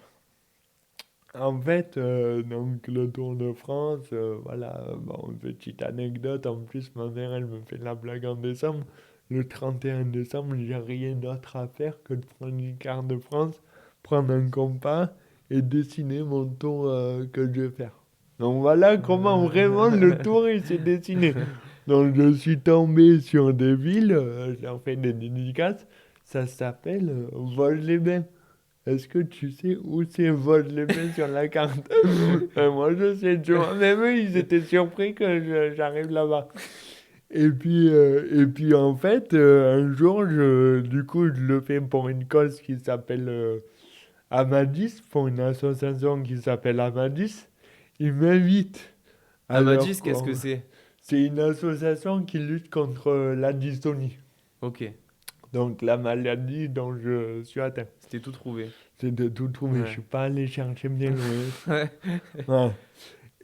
En fait, donc le Tour de France, voilà, bon, petite anecdote, en plus ma mère, elle me fait la blague en décembre. Le 31 décembre, j'ai rien d'autre à faire que de prendre une carte de France, prendre un compas et dessiner mon tour que je vais faire. Donc voilà comment vraiment le tour il s'est dessiné. Donc je suis tombé sur des villes, j'ai fait des dédicaces, ça s'appelle Volx-les-Bains. Est-ce que tu sais où c'est Volx-les-Bains sur la carte? Moi, je sais, tu vois. Même eux, ils étaient surpris que j'arrive là-bas. Et puis, en fait, un jour, du coup, je le fais pour une cause qui s'appelle Amadis, pour une association qui s'appelle Amadis. Ils m'invitent alors Amadis, qu'est-ce que c'est? c'est une association qui lutte contre la dystonie, Ok, donc la maladie dont je suis atteint. c'était tout trouvé. C'est de tout trouver, je Ouais. suis pas allé chercher bien loin. Ouais. Ouais.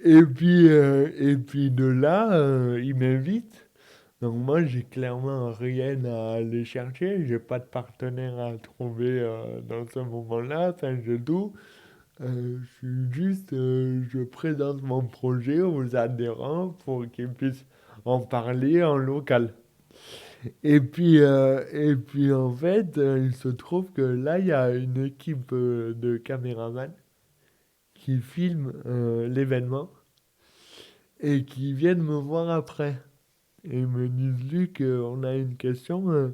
Et puis de là, il m'invite. Donc moi, j'ai clairement rien à aller chercher. J'ai pas de partenaire à trouver dans ce moment-là. Enfin, je tout. Je suis juste, je présente mon projet aux adhérents pour qu'ils puissent en parler en local. Et puis en fait, il se trouve que là, il y a une équipe de caméramans qui filment l'événement et qui viennent me voir après. Et ils me disent, Luc, on a une question.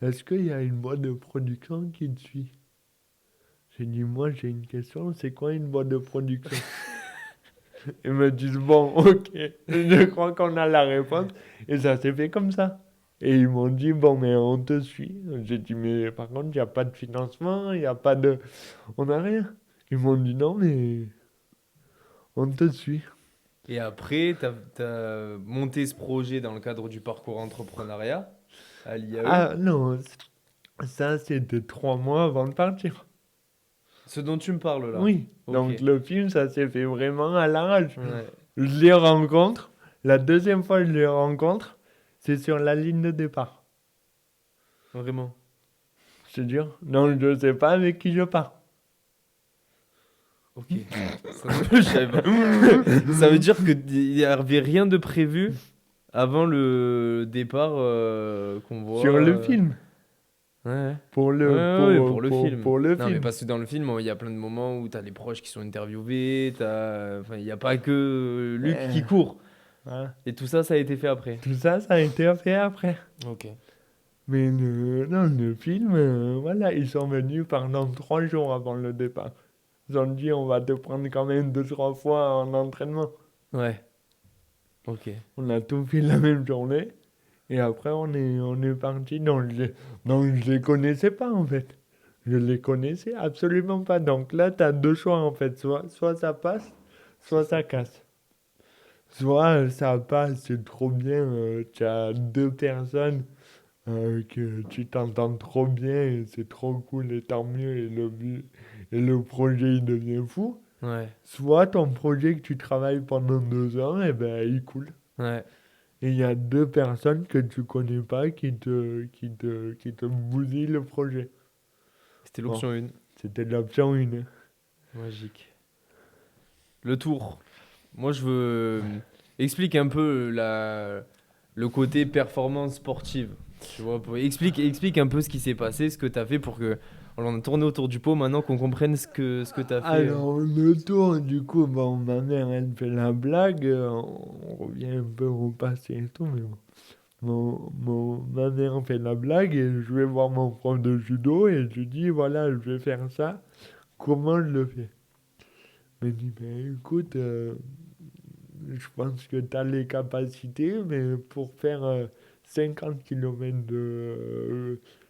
Est-ce qu'il y a une boîte de production qui te suit? J'ai dit, moi, j'ai une question. C'est quoi une boîte de production? Ils me disent, bon, ok, je crois qu'on a la réponse. Et ça s'est fait comme ça. Et ils m'ont dit, bon, mais on te suit. J'ai dit, mais par contre, il n'y a pas de financement, il n'y a pas de... On n'a rien. Ils m'ont dit, non, mais on te suit. Et après, t'as monté ce projet dans le cadre du parcours entrepreneuriat à l'IAE. Ah non, ça c'était 3 mois avant de partir. Ce dont tu me parles là. Oui, Ok. donc le film ça s'est fait vraiment à l'arrache. Ouais. Je les rencontre, la deuxième fois que je les rencontre, c'est sur la ligne de départ. Vraiment. C'est dur. Donc je sais pas avec qui je pars. Ok. Ça, je savais pas. Ça veut dire qu'il n'y avait rien de prévu avant le départ qu'on voit. Sur le film. Ouais. Pour Ouais, le, ouais, pour, ouais, pour le film. pour le Non, mais film. parce que dans le film, il y a plein de moments où t'as les proches qui sont interviewés, enfin, il n'y a pas que Luc qui Ouais. court. Voilà. Et tout ça, ça a été fait après. Tout ça, ça a été fait après. Ok. Mais non, le film, voilà, ils sont venus pendant 3 jours avant le départ. Ils ont dit, on va te prendre quand même 2, 3 fois en entraînement. Ouais. Ok. On a tout fait la même journée. Et après, on est parti. Donc, je les connaissais pas, en fait. Je les connaissais absolument pas. Donc là, tu as deux choix, en fait. Soit ça passe, C'est soit ça. ça casse. Soit ça passe, c'est trop bien. Tu as deux personnes que tu t'entends trop bien et c'est trop cool et tant mieux. Et le projet, il devient fou. Ouais. Soit ton projet que tu travailles pendant 2 ans, et ben, il coule. Ouais. Et il y a deux personnes que tu connais pas qui te bousillent le projet. C'était Bon, l'option 1. c'était l'option 1. Magique. Le tour. Moi, je veux. Explique un peu le côté performance sportive. Tu vois, explique un peu ce qui s'est passé, ce que tu as fait pour que. On en a tourné autour du pot maintenant qu'on comprenne ce que tu as fait. Alors, le tour, du coup, bon, ma mère, elle fait la blague. On revient un peu au passé et tout, mais bon. Ma mère fait la blague et je vais voir mon prof de judo et je lui dis, voilà, je vais faire ça. Comment je le fais? Il me dit, ben écoute, je pense que tu as les capacités, mais pour faire 50 km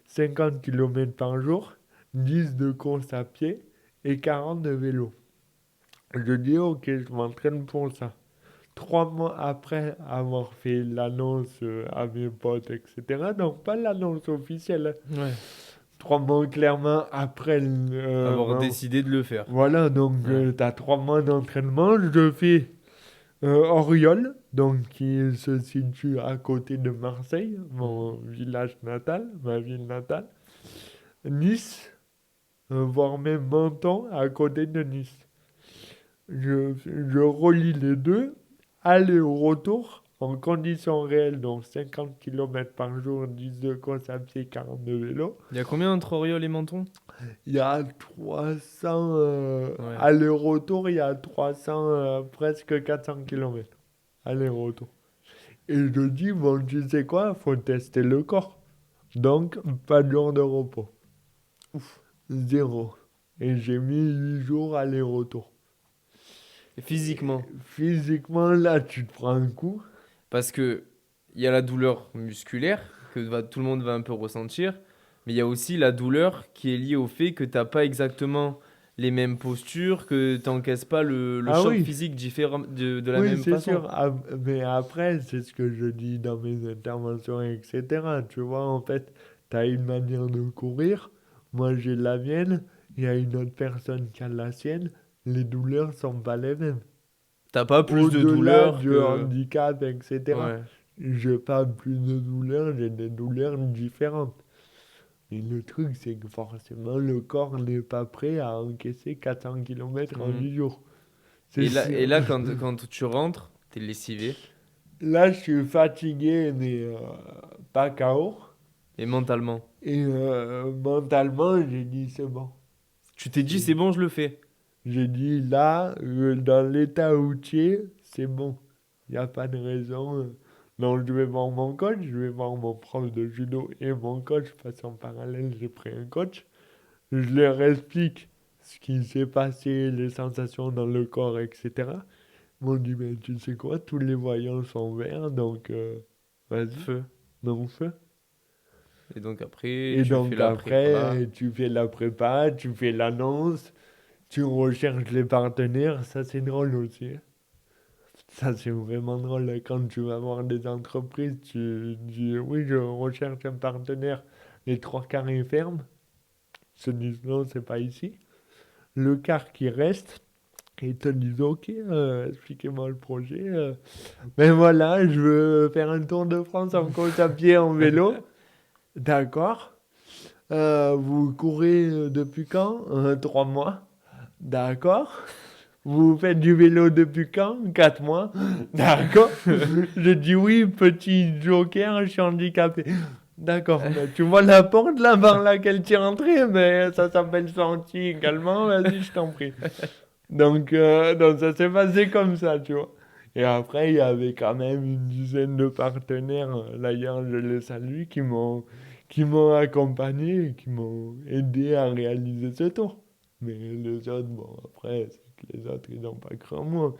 50 km par jour, 10 de course à pied et 40 de vélo. Je dis, ok, je m'entraîne pour ça. 3 mois après avoir fait l'annonce à mes potes, etc. Donc, pas l'annonce officielle. Ouais. 3 mois clairement après Avoir décidé de le faire. voilà, donc Ouais. tu as 3 mois d'entraînement. Je fais Oriol, donc qui se situe à côté de Marseille, mon village natal, ma ville natale. Nice, voire même Menton, à côté de Nice. Je relie les deux, aller au retour, en conditions réelles, donc 50 km par jour, 10 de course à pied, 40 de vélo. Il y a combien entre Auriol et Menton? Il y a 300, Ouais. aller-retour, il y a 300, presque 400 km. Aller-retour. Et je dis, bon, tu sais quoi, faut tester le corps. Donc, pas de jour de repos. Zéro. Et j'ai mis 8 jours aller-retour. Et physiquement. Physiquement, là, tu te prends un coup. Parce que il y a la douleur musculaire tout le monde va un peu ressentir, mais il y a aussi la douleur qui est liée au fait que t'as pas exactement les mêmes postures, que t'encaisses pas le Ah choc oui, physique de la oui, même c'est façon. sûr. Mais après, c'est ce que je dis dans mes interventions, etc. Tu vois, en fait, tu as une manière de courir. Moi, j'ai la mienne. Il y a une autre personne qui a la sienne. Les douleurs sont pas les mêmes. T'as pas plus de Au-delà douleur du que... handicap, etc. Ouais. Je parle plus de douleurs, j'ai des douleurs différentes. Et le truc, c'est que forcément, le corps n'est pas prêt à encaisser 400 km en Mhm. 8 jours. C'est Et sûr. là quand tu rentres, t'es lessivé. Là, je suis fatigué, mais pas KO. Et mentalement. Et mentalement, j'ai dit, c'est bon. Tu t'es dit, C'est- c'est bon, je le fais. J'ai dit, là, dans l'état où tu es, c'est bon. Il n'y a pas de raison. Donc, je vais voir mon coach, je vais voir mon prof de judo et mon coach, parce qu'en parallèle, j'ai pris un coach. Je leur explique ce qui s'est passé, les sensations dans le corps, etc. Ils m'ont dit, ben, tu sais quoi, tous les voyants sont verts, donc vas-y, Feu. non feu. Et donc après, Et tu fais donc la prépa. après, tu fais la prépa, tu fais l'annonce, tu recherches les partenaires, ça c'est drôle aussi, hein. Ça c'est vraiment drôle, hein. Quand tu vas voir des entreprises, tu dis oui, je recherche un partenaire, les trois quarts ils ferment, ils se disent non, c'est pas ici. Le quart qui reste, ils te disent ok, expliquez-moi le projet. Mais voilà, je veux faire un tour de France en course à pied, en vélo. D'accord. Vous courez depuis quand? 3 mois. D'accord. Vous faites du vélo depuis quand? 4 mois. D'accord. Je dis oui, petit joker, je suis handicapé. D'accord. Mais tu vois la porte là par laquelle tu es rentré? Mais ça s'appelle sortie également. Vas-y, je t'en prie. Donc ça s'est passé comme ça, tu vois. Et après, il y avait quand même une dizaine de partenaires, d'ailleurs, je les salue, qui m'ont accompagné et qui m'ont aidé à réaliser ce tour. Mais les autres, bon, après, c'est que les autres, ils n'ont pas cru en moi.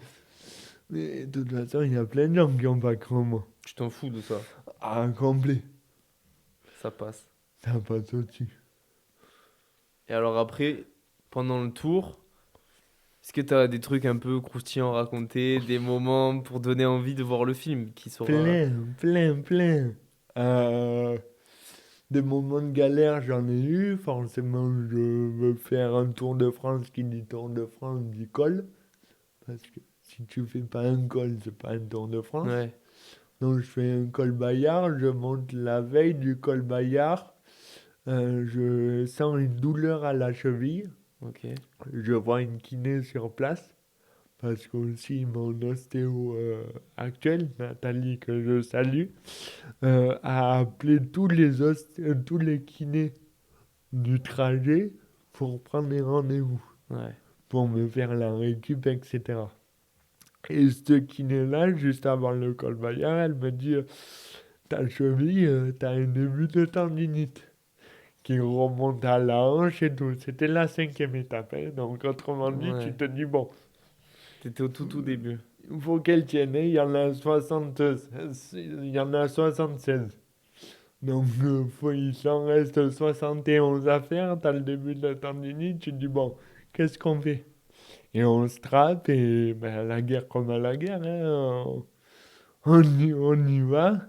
Mais de toute façon, il y a plein de gens qui n'ont pas cru en moi. Tu t'en fous de ça. Ah, complet. Ça passe. Ça passe au-dessus. Et alors après, pendant le tour, est-ce que tu as des trucs un peu croustillants à raconter, des moments pour donner envie de voir le film qui sera... Plein, plein, plein. Euh, Des moments de galère, j'en ai eu. Forcément, je veux faire un Tour de France qui dit Tour de France dit col. Parce que si tu fais pas un col, c'est pas un Tour de France. Ouais, Donc, je fais un col Bayard. Je monte la veille du col Bayard. Je sens une douleur à la cheville. ok. Je vois une kiné sur place. Parce que aussi mon ostéo actuel, Nathalie, que je salue, a appelé tous les kinés du trajet pour prendre des rendez-vous, Ouais. pour me faire la récup, etc. Et ce kiné-là, juste avant le col Bayard, elle me dit ta cheville, t'as un début de tendinite qui remonte à la hanche et tout. C'était la cinquième étape, hein. Donc, autrement dit, tu Ouais. te dis bon, T'étais au tout début. il faut qu'elle tienne, hein. Il y en a 76. Il y en a 76. Donc, il s'en reste 71 à faire. T'as le début de la tendinite. Tu te dis, bon, qu'est-ce qu'on fait? Et on se trappe et ben, à la guerre comme à la guerre, hein, on y va.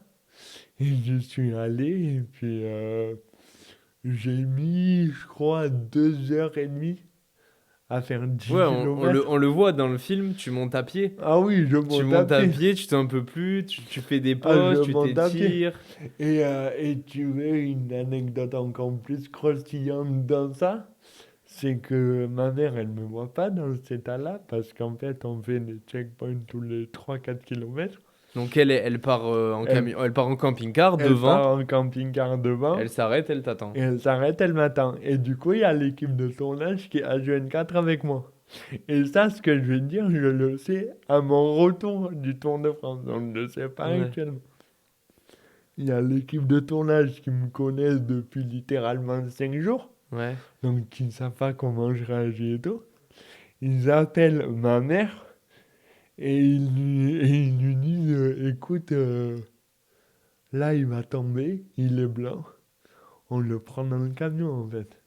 Et je suis allé et puis j'ai mis, je crois, 2 heures et demie à faire 10 Ouais, kilomètres. on le voit dans le film, tu montes à pied. Ah oui, je Tu monte à montes à pied. pied, tu t'en peux plus, tu fais des Ah, je pauses, tu monte à pied. t'étires. Et tu veux une anecdote encore plus croustillante dans ça? c'est que ma mère, elle me voit pas dans cet état-là parce qu'en fait, on fait des checkpoints tous les 3-4 kilomètres. Donc elle part en Elle, camion, elle part en camping-car elle devant, part en camping-car elle devant s'arrête, elle t'attend. et elle s'arrête, elle m'attend. Et du coup, il y a l'équipe de tournage qui est H24 avec moi. Et ça, ce que je vais dire, je le sais à mon retour du Tour de France. Donc, je ne sais pas Ouais, actuellement. Il y a l'équipe de tournage qui me connaissent depuis littéralement 5 jours. ouais. Donc, qui ne savent pas comment je réagis et tout. Ils appellent ma mère et ils lui disent écoute, là, il va tomber, il est blanc. On le prend dans le camion, en fait.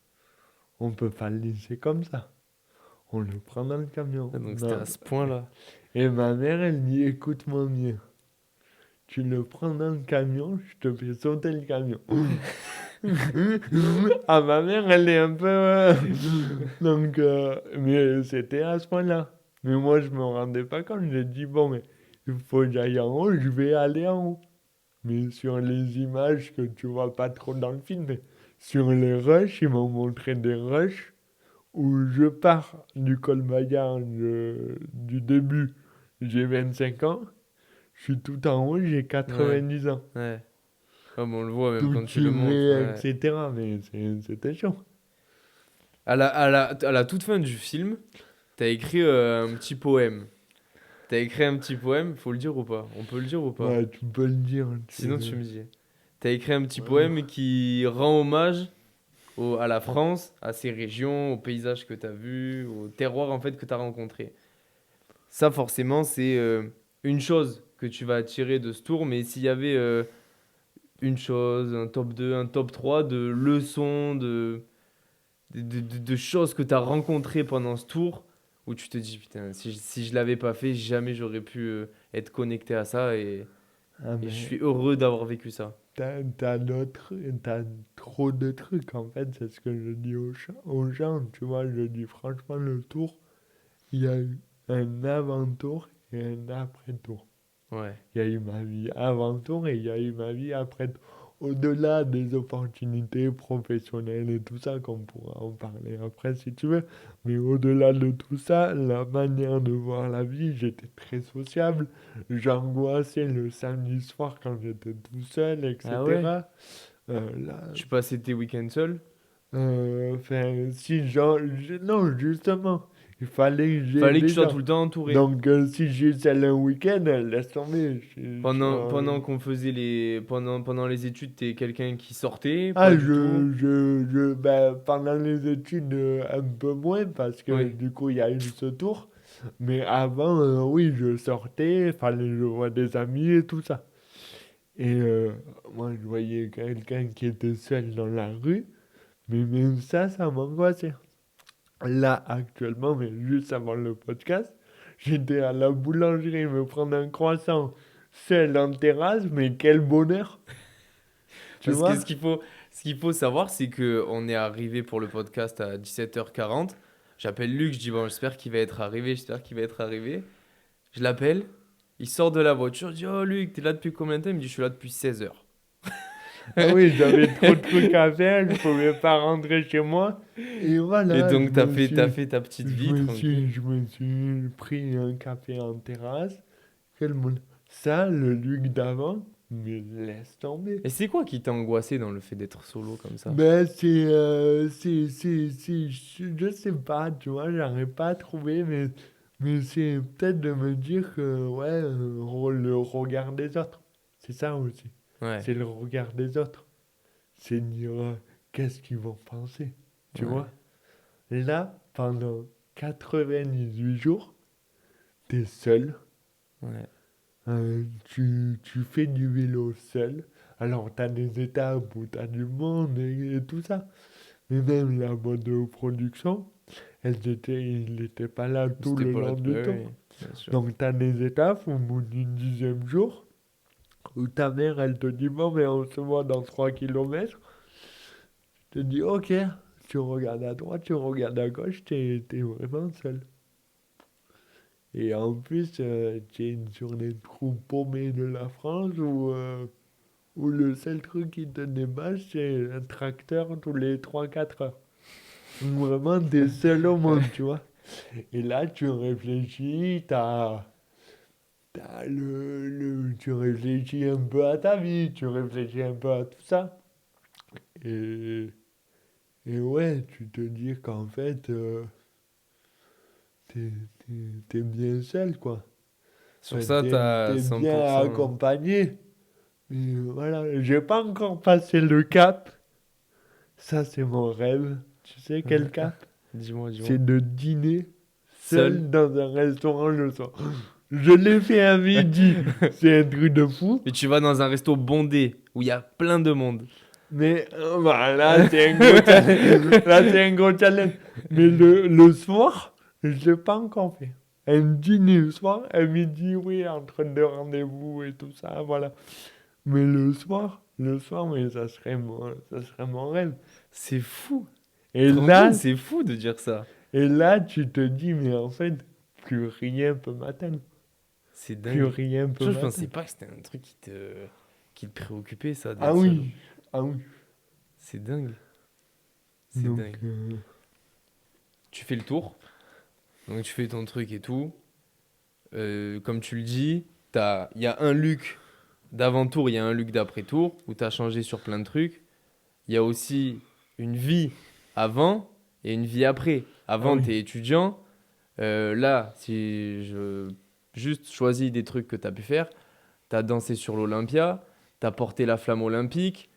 On peut pas le laisser comme ça. On le prend dans le camion. Ah, donc c'était Non. à ce point-là. Et ma mère, elle dit écoute-moi bien. Tu le prends dans le camion, je te fais sauter le camion. Ah, ma mère, elle est un peu. Donc, mais c'était à ce point-là. Mais moi, je me rendais pas compte. J'ai dit, bon, mais il faut que j'aille en haut, je vais aller en haut. Mais sur les images que tu vois pas trop dans le film, mais sur les rushs, ils m'ont montré des rushs où je pars du col Maillard du début, j'ai 25 ans, je suis tout en haut, j'ai Ouais, 90 ans. ouais. Ah, bon, on le voit même Tout quand tu le montres. tiré, Ouais. etc. Mais c'était chaud. À la toute fin du film, t'as écrit un petit poème. T'as écrit un petit poème, faut le dire ou pas? On peut le dire ou pas? Ouais, tu peux le dire. Sinon, tu me dis. T'as écrit un petit Ouais. poème qui rend hommage à la France, à ses régions, aux paysages que t'as vus, aux terroirs en fait que t'as rencontrés. Ça, forcément, c'est une chose que tu vas tirer de ce tour, mais s'il y avait une chose, un top 2, un top 3 de leçons, de choses que tu as rencontrées pendant ce tour, où tu te dis, putain, si je l'avais pas fait, jamais j'aurais pu être connecté à ça Ah, et je mais suis heureux d'avoir vécu ça. t'as trop de trucs, en fait. C'est ce que je dis aux gens, tu vois. Je dis franchement, le tour, il y a eu un avant-tour et un après-tour. Ouais. Il y a eu ma vie avant tour et il y a eu ma vie après. Au-delà des opportunités professionnelles et tout ça, qu'on pourra en parler après si tu veux. Mais au-delà de tout ça, la manière de voir la vie, j'étais très sociable. J'angoissais le samedi soir quand j'étais tout seul, Ah ouais? etc. Là, Tu passais tes week-ends seul? enfin, si non, justement, il fallait que j'ai Fallait que des tu sois tout gens. le temps entouré. Donc, si j'ai celle un week-end, laisse tomber. Pendant qu'on faisait pendant les études, t'es quelqu'un qui sortait? Pas Ah, du tout? ben, pendant les études, un peu moins, parce que Oui. du coup, il y a eu ce tour. Mais avant, oui, je sortais, fallait que je voie des amis et tout ça. Et moi, je voyais quelqu'un qui était seul dans la rue, mais même ça m'angoissait. Là, actuellement, mais juste avant le podcast, j'étais à la boulangerie me prendre un croissant seul en terrasse, mais quel bonheur, tu Parce que vois? ce qu'il faut savoir, c'est que on est arrivé pour le podcast à 17h40. J'appelle Luc, je dis bon, j'espère qu'il va être arrivé, j'espère qu'il va être arrivé. Je l'appelle, il sort de la voiture, je dis oh Luc, t'es là depuis combien de temps? Il me dit je suis là depuis 16h. Ah oui, j'avais trop de trucs à faire, je pouvais pas rentrer chez moi. Et Et voilà, donc t'as fait ta petite vie tranquille. je me suis pris un café en terrasse. Quel monde. Ça, le Luc d'avant, mais laisse tomber. Et c'est quoi qui t'a angoissé dans le fait d'être solo comme ça? Ben, je sais pas, tu vois, j'arrive pas à trouver, mais c'est peut-être de me dire que, ouais, le regard des autres. C'est ça aussi. Ouais, C'est le regard des autres. C'est dire, qu'est-ce qu'ils vont penser, tu ouais, vois? Là, pendant 98 jours, t'es seul, ouais. tu fais du vélo seul. Alors, t'as des étapes où t'as du monde et tout ça. Mais même la boîte de production, il n'était pas là tout C'était le pas là, long bah du temps. oui, bien sûr. Donc, t'as des étapes au bout d'une dixième jour où ta mère, elle te dit, bon, mais on se voit dans 3 kilomètres. Tu te dis, ok, tu regardes à droite, tu regardes à gauche, t'es vraiment seul. Et en plus, tu es sur les trous paumés de la France où le seul truc qui te dépasse, c'est un tracteur tous les 3-4 heures. Vraiment, t'es seul au monde, tu vois. Et là, tu réfléchis, tu réfléchis un peu à ta vie, tu réfléchis un peu à tout ça. Et, et ouais, tu te dis qu'en fait, t'es bien seul, quoi. Sur Enfin, ça, t'as t'es bien 100%. accompagné. Mais voilà, j'ai pas encore passé le cap. Ça, c'est mon rêve. Tu sais quel cap? Dis-moi, dis-moi. C'est de dîner Seul. seul dans un restaurant le soir. Je l'ai fait à midi. C'est un truc de fou. Mais tu vas dans un resto bondé où il y a plein de monde. Mais bah, là, c'est un gros challenge. Là, c'est un gros challenge. Mais le soir, je l'ai pas encore fait. Un dîner le soir, à midi, oui, entre deux rendez-vous et tout ça, voilà. Mais le soir, mais ça serait mon rêve. C'est fou. Et Tu te rends compte, là, c'est fou de dire ça. et là, tu te dis, mais en fait, plus rien peut m'atteindre. C'est Plus dingue. rien Tu peut vois, je pensais m'atteindre. pas que c'était un truc qui te préoccupait, ça, Ah d'être seul. oui, ah oui. C'est dingue. C'est Donc, dingue. Tu fais le tour, donc tu fais ton truc et tout. Comme tu le dis, il y a un Luc d'avant-tour, il y a un Luc d'après-tour, où tu as changé sur plein de trucs. Il y a aussi une vie avant et une vie après. ah Avant, oui, tu es étudiant. Là, si je juste choisis des trucs que tu as pu faire, tu as dansé sur l'Olympia, tu as porté la flamme olympique.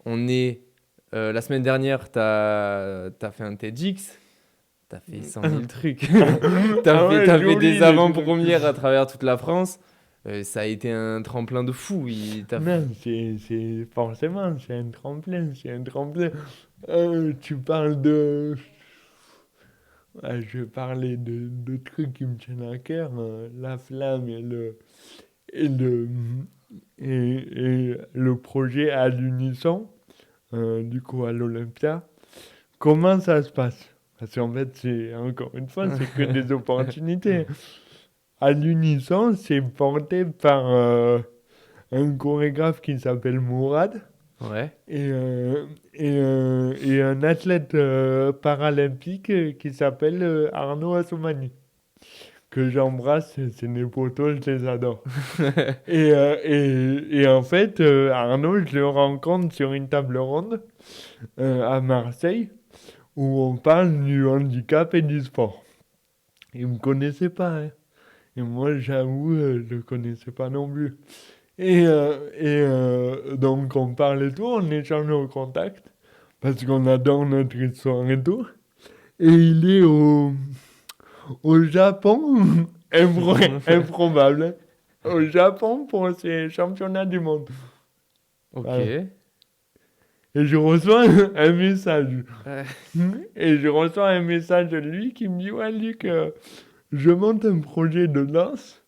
La semaine dernière, tu as fait un TEDx. T'as fait 100 000 trucs. ah ouais, T'as fait j'oublie des des trucs. avant-premières à travers toute la France. Ça a été un tremplin de fou. Non, forcément, c'est un tremplin, c'est un tremplin. Tu parles de... Ouais, je vais parler de trucs qui me tiennent à cœur, la flamme et le, et le projet à l'unisson, du coup à l'Olympia. Comment ça se passe? Parce qu'en fait, c'est encore une fois, c'est que des opportunités. À l'unisson, c'est porté par un chorégraphe qui s'appelle Mourad Ouais. et, et un athlète paralympique qui s'appelle Arnaud Assoumani, que j'embrasse, c'est des potos, je les adore. Et en fait, Arnaud, je le rencontre sur une table ronde à Marseille où on parle du handicap et du sport. Il me connaissait pas, hein. Et moi, j'avoue, je le connaissais pas non plus. Donc, on parle et tout, on échange nos contacts, parce qu'on adore notre histoire et tout. Et il est au Japon, improbable, hein. Au Japon pour ses championnats du monde. Ok. Voilà. Et je reçois un message. Euh, Et je reçois un message de lui qui me dit, ouais, Luc, je monte un projet de danse.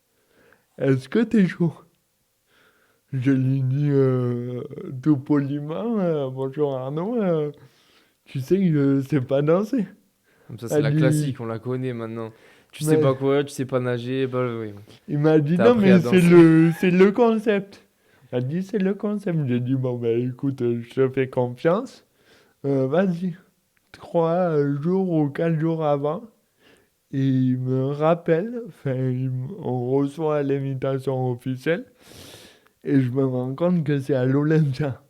Est-ce que t'es chaud? Je lui dis tout poliment, bonjour Arnaud, tu sais que je sais pas danser. Comme ça, c'est Elle la dit, classique, on la connaît maintenant. Tu sais mais pas quoi, tu sais pas nager, bah oui. il m'a dit T'as non appris à mais danser. c'est le concept. Elle dit c'est le concept. J'ai dit bon ben écoute, je te fais confiance. Vas-y, 3 jours ou 4 jours avant. Et il me rappelle, enfin on reçoit l'invitation officielle et je me rends compte que c'est à l'Olympia.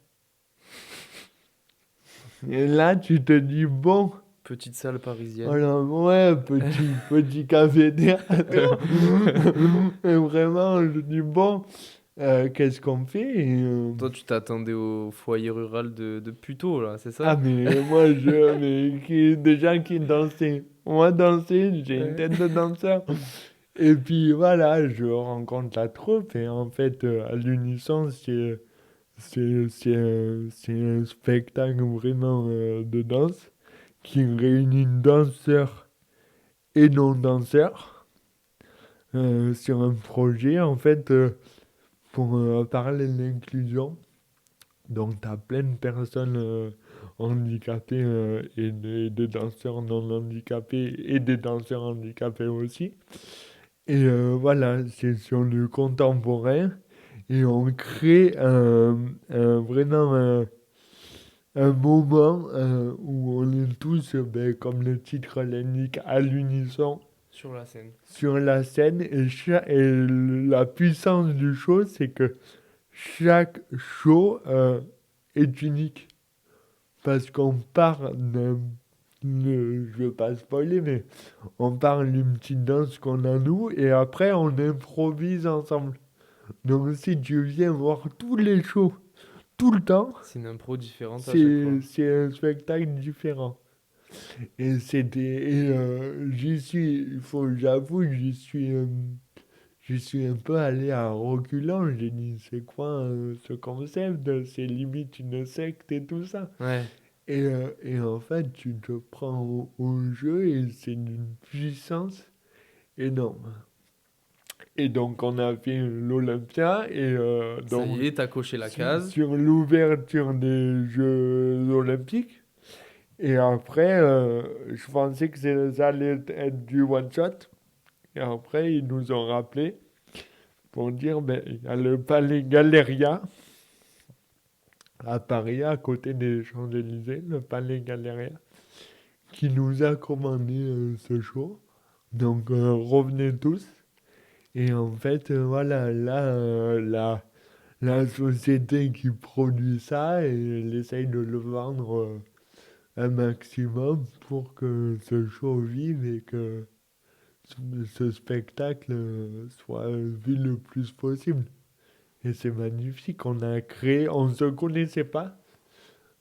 Et là tu te dis bon. Petite salle parisienne. Alors, ouais, petit café-théâtre. Et vraiment, je dis, bon, qu'est-ce qu'on fait? Toi, tu t'attendais au foyer rural de Puteaux, là, c'est Ah, ça? mais moi, des gens qui dansaient. Moi, danser, j'ai une Ouais. tête de danseur. Et puis, voilà, je rencontre la troupe. Et en fait, à l'unisson, c'est un spectacle vraiment de danse qui réunit danseurs et non-danseurs sur un projet en fait pour parler de l'inclusion. Donc tu as plein de personnes handicapées et des danseurs non handicapés et des danseurs handicapés aussi. Et voilà, c'est sur le contemporain et on crée vraiment un moment où on est tous, ben, comme le titre l'indique, à l'unisson Sur la scène. sur la scène. Et la puissance du show, c'est que chaque show est unique. Parce qu'on part je veux pas spoiler, mais on parle d'une petite danse qu'on a nous, et après on improvise ensemble. Donc si tu viens voir tous les shows, tout le temps, C'est une impro différente à chaque c'est fois. c'est un spectacle différent. J'y suis, j'avoue, j'y suis un peu allé à reculons. J'ai dit, c'est quoi ce concept? C'est limite une secte et tout ça. Ouais. Et en fait, tu te prends au jeu et c'est d'une puissance énorme. Et donc, on a fait l'Olympia et Ça donc y est, t'as coché la case. sur l'ouverture des Jeux Olympiques. Et après, je pensais que ça allait être du one-shot. Et après, ils nous ont rappelé pour dire, ben, il y a le Palais Galleria à Paris, à côté des Champs-Élysées, le Palais Galleria, qui nous a commandé ce show. Donc, revenez tous. Et en fait, voilà, là, la société qui produit ça, elle essaye de le vendre un maximum pour que ce show vive et que ce spectacle soit vu le plus possible. Et c'est magnifique. On a créé, on ne se connaissait pas.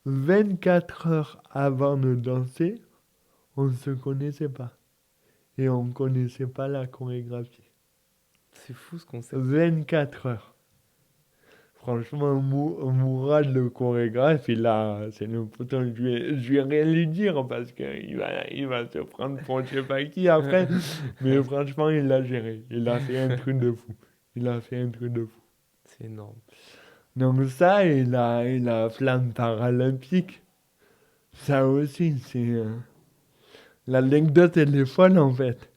24 heures avant de danser, on ne se connaissait pas. Et on ne connaissait pas la chorégraphie. C'est fou ce concept. 24 heures. Franchement, Mourad, le chorégraphe, c'est le poteau. Je vais rien lui dire parce il va se prendre pour je sais pas qui après. Mais franchement, il l'a géré. Il a fait un truc de fou. Il a fait un truc de fou. C'est énorme. Donc ça, et la flamme paralympique, ça aussi, l'anecdote, elle est folle en fait.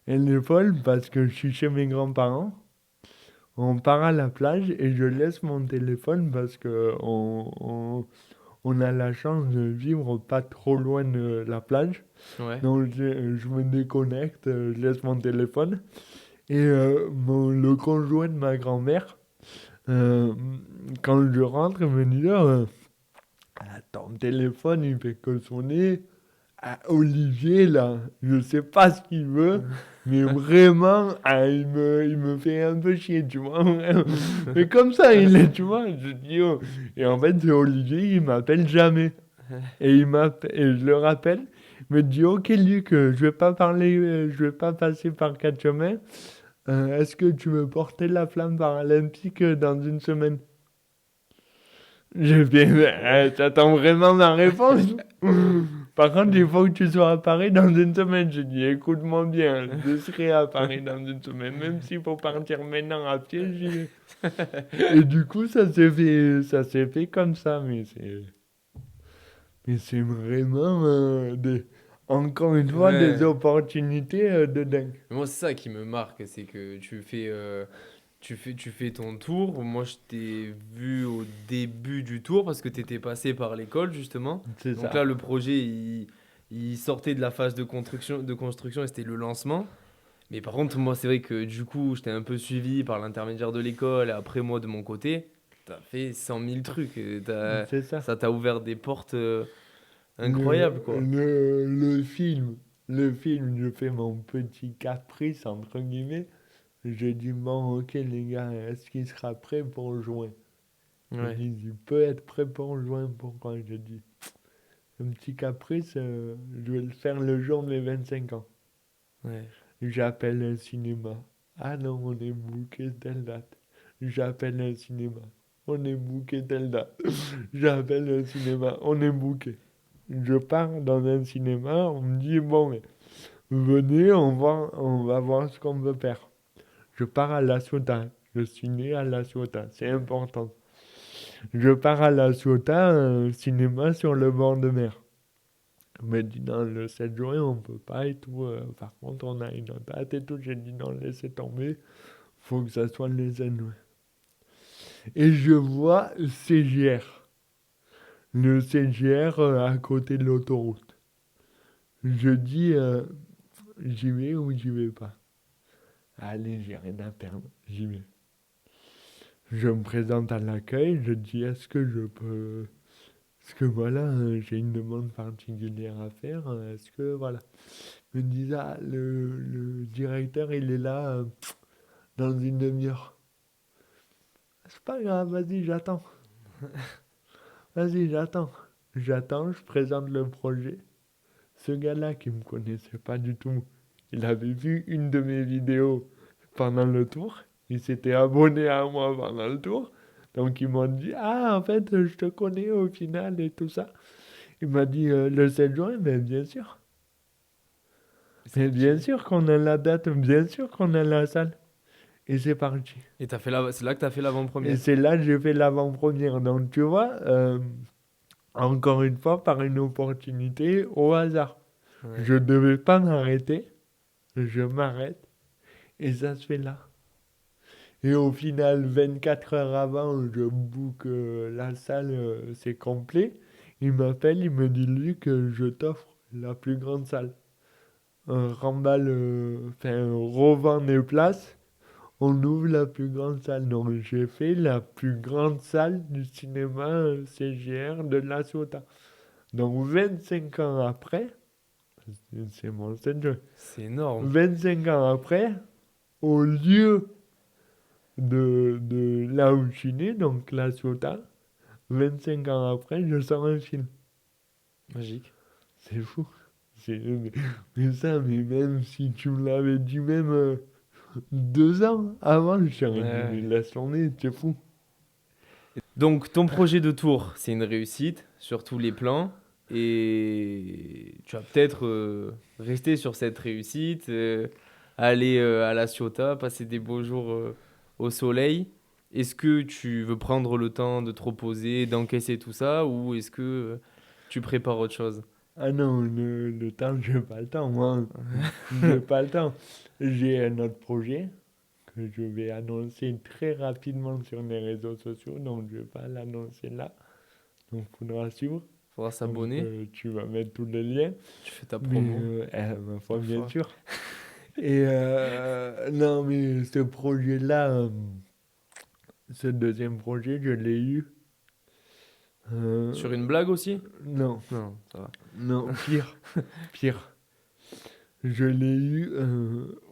Elle est folle parce que je suis chez mes grands-parents. On part à la plage et je laisse mon téléphone parce que on a la chance de vivre pas trop loin de la plage. Ouais. Donc je me déconnecte, je laisse mon téléphone. Et le conjoint de ma grand-mère, euh, quand je rentre, il me dit ah, ton téléphone, il fait que sonner. Ah, Olivier, là, je sais pas ce qu'il veut, mais vraiment, ah, il me fait un peu chier, tu vois. Mais comme ça, il est, tu vois. Je dis, oh. Et en fait, c'est Olivier, il m'appelle jamais. Et je le rappelle, il me dit, ok, Luc, je vais pas passer par quatre chemins. Est-ce que tu veux porter la flamme paralympique dans une semaine? J'ai fait, t'attends vraiment ma réponse? Par contre, il faut que tu sois à Paris dans une semaine. J'ai dit, écoute-moi bien, je serai à Paris dans une semaine. Même s'il faut partir maintenant à pied, j'y vais. Et du coup, ça s'est fait comme ça. Mais c'est vraiment, encore une fois, des Ouais. opportunités de dingue. Moi, c'est ça qui me marque, c'est que tu fais ton tour. Moi, je t'ai vu au début du tour parce que tu étais passé par l'école, justement. C'est Donc ça. là, le projet, il sortait de la phase de construction et c'était le lancement. Mais par contre, moi, c'est vrai que du coup, je t'ai un peu suivi par l'intermédiaire de l'école et après, moi, de mon côté, t'as fait 100 000 trucs. C'est ça. Ça t'a ouvert des portes Le, incroyables, quoi. le film, je fais mon petit caprice, entre guillemets. Je dis, bon, ok les gars, est-ce qu'il sera prêt pour le juin? Ils Ouais, disent, il peut être prêt pour le juin. Pourquoi? Je dis, un petit caprice, je vais le faire le jour de mes 25 ans. ouais. J'appelle un cinéma. Ah non, on est booké telle date. J'appelle un cinéma. On est booké telle date. J'appelle un cinéma. On est booké. Je pars dans un cinéma, on me dit, bon, venez, on va voir ce qu'on veut faire. Je pars à La Ciotat. Je suis né à La Ciotat, c'est important. Je pars à La Ciotat, un cinéma sur le bord de mer. On m'a dit non, le 7 juin, on peut pas et tout. Par contre, on a une autre date et tout. J'ai dit non, laissez tomber. Faut que ça soit le 7 juin. Et je vois CGR. le CGR à côté de l'autoroute. Je dis, j'y vais ou j'y vais pas. Allez, j'ai rien à perdre, j'y vais. Je me présente à l'accueil, je dis, est-ce que je peux... Est-ce que voilà, j'ai une demande particulière à faire, est-ce que voilà. Ils me disent, ah, le directeur, il est là dans une demi-heure. C'est pas grave, vas-y, j'attends. Vas-y, j'attends. J'attends, je présente le projet. Ce gars-là qui me connaissait pas du tout, il avait vu une de mes vidéos pendant le tour. Il s'était abonné à moi pendant le tour. Donc ils m'ont dit, ah, en fait, je te connais au final et tout ça. Il m'a dit, le 7 juin, mais bien sûr. C'est Mais bien parti. sûr qu'on a la date, bien sûr qu'on a la salle. Et c'est parti. Et c'est là que tu as fait Et l'avant-première. c'est là que j'ai fait l'avant-première. Donc tu vois, encore une fois, par une opportunité au hasard. Ouais. Je ne devais pas m'arrêter. Je m'arrête. Et ça se fait là. Et au final, 24 heures avant, je book la salle, c'est complet. Il m'appelle, il me dit, Luc, je t'offre la plus grande salle. Remballe, enfin, revends les places. On ouvre la plus grande salle. Donc j'ai fait la plus grande salle du cinéma CGR de La Ciotat. Donc 25 ans après, c'est mon 7 juin. C'est énorme. 25 ans après, au lieu de là où je suis né, donc La Ciotat, 25 ans après, je sors un film. Magique. C'est fou. Mais ça, mais même si tu me l'avais dit même 2 ans avant, je t'aurais dit, mais Ouais. laisse tomber, c'est fou. Donc, ton projet de tour, c'est une réussite sur tous les plans. Et tu vas peut-être rester sur cette réussite, aller à La Ciotat, passer des beaux jours au soleil. Est-ce que tu veux prendre le temps de te reposer, d'encaisser tout ça, ou est-ce que tu prépares autre chose? Ah non, le temps, j'ai pas le temps, moi. J'ai pas le temps. J'ai un autre projet que je vais annoncer très rapidement sur les réseaux sociaux, donc je vais pas l'annoncer là. Donc faudra suivre. Faudra Donc s'abonner. tu vas mettre tous les liens. Tu fais ta Mais promo. ma foi, Ma bien foi. sûr. Et non, mais ce projet-là, ce deuxième projet, je l'ai eu. Sur une blague aussi? Non, Non, ça va. non, pire, pire. Je l'ai eu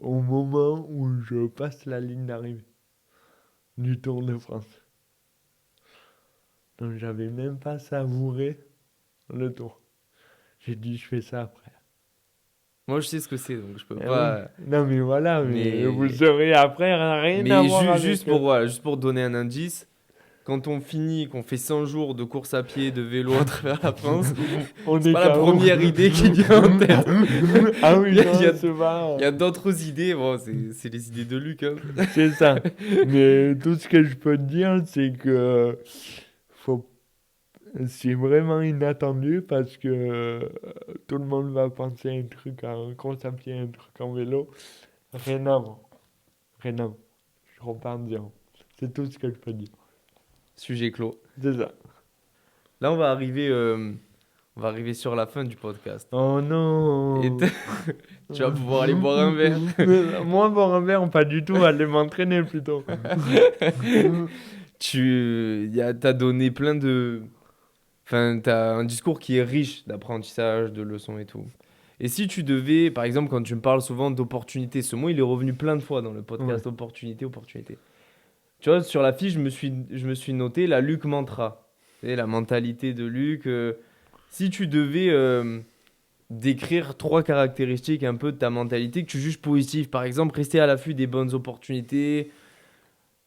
au moment où je passe la ligne d'arrivée du Tour de France. Donc j'avais même pas savouré le tour. J'ai dit je fais ça après. Moi, je sais ce que c'est, donc je peux Eh oui. pas. Non mais voilà, mais vous Mais, saurez après, rien à mais voir juste avec... pour, voilà, juste pour donner un indice, quand on finit, qu'on fait 100 jours de course à pied, de vélo à travers la France, On c'est est pas la KO. première idée qui vient en tête. Ah oui, Il y a, non, il y a- c'est pas... il y a d'autres idées, bon, c'est les idées de Luc, hein. C'est ça. Mais tout ce que je peux te dire, c'est que faut... c'est vraiment inattendu parce que tout le monde va penser à un truc en course à pied, un truc en vélo. Rien à voir. Rien à voir. Je repars de zéro. C'est tout ce que je peux dire. Sujet clos. C'est ça. Là, on va arriver sur la fin du podcast. Oh Et non. tu vas pouvoir aller boire un verre. Moi, boire un verre, pas du tout. Aller m'entraîner plutôt. T'as donné plein de. Enfin, t'as un discours qui est riche d'apprentissage, de leçons et tout. Et si tu devais, par exemple, quand tu me parles souvent d'opportunité, ce mot, il est revenu plein de fois dans le Ouais. podcast, opportunité, opportunité. Tu vois, sur la fiche, je me suis noté la Luc Mantra. Tu sais, la mentalité de Luc. Si tu devais décrire trois caractéristiques un peu de ta mentalité que tu juges positives, par exemple, rester à l'affût des bonnes opportunités,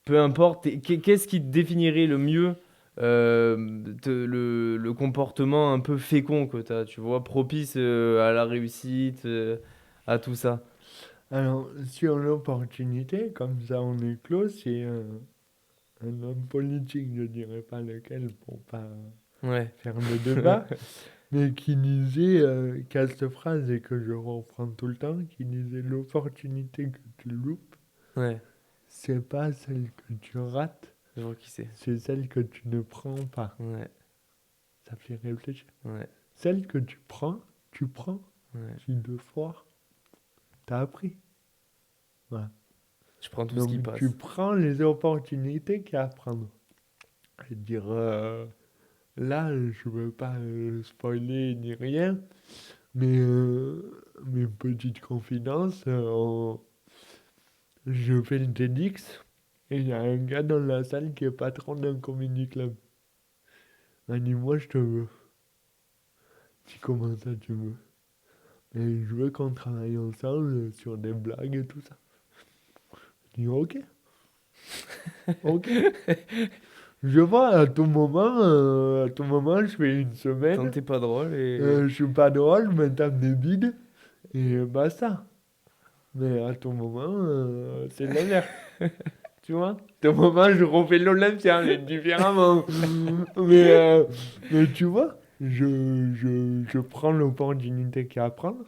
peu importe, qu'est-ce qui te définirait le mieux le comportement un peu fécond que tu as, tu vois, propice à la réussite, à tout ça. Alors, sur l'opportunité, comme ça on est clos, c'est un homme politique, je dirais pas lequel pour pas Ouais, faire le débat, mais qui disait, qui a cette phrase et que je reprends tout le temps, qui disait l'opportunité que tu loupes, ouais, c'est pas celle que tu rates, je vois qui c'est. c'est celle que tu ne prends pas. Ouais. Ça fait réfléchir. Ouais, Celle que tu prends, ouais. tu deux fois, t'as appris. Voilà. Je prends tout ce qui Donc tu passe. prends les opportunités qu'il y a à prendre. Et dire, là, je veux pas spoiler ni rien, mais petite confidence, je fais le TEDx et il y a un gars dans la salle qui est patron d'un comedy club. Il m'a dit, moi je te veux. Je dis, comment ça tu veux? Et je veux qu'on travaille ensemble sur des blagues et tout ça. Je dis, ok, ok. Je vois, à tout moment, je fais une Tant que semaine, t'es pas drôle et. je suis pas drôle, je me tape des bides, et basta. Mais à tout moment, c'est l'inverse. Tu vois? À tout moment, je refais l'Olympia, mais différemment. mais, euh, mais tu vois, je prends l'opportunité qu'il y a à prendre.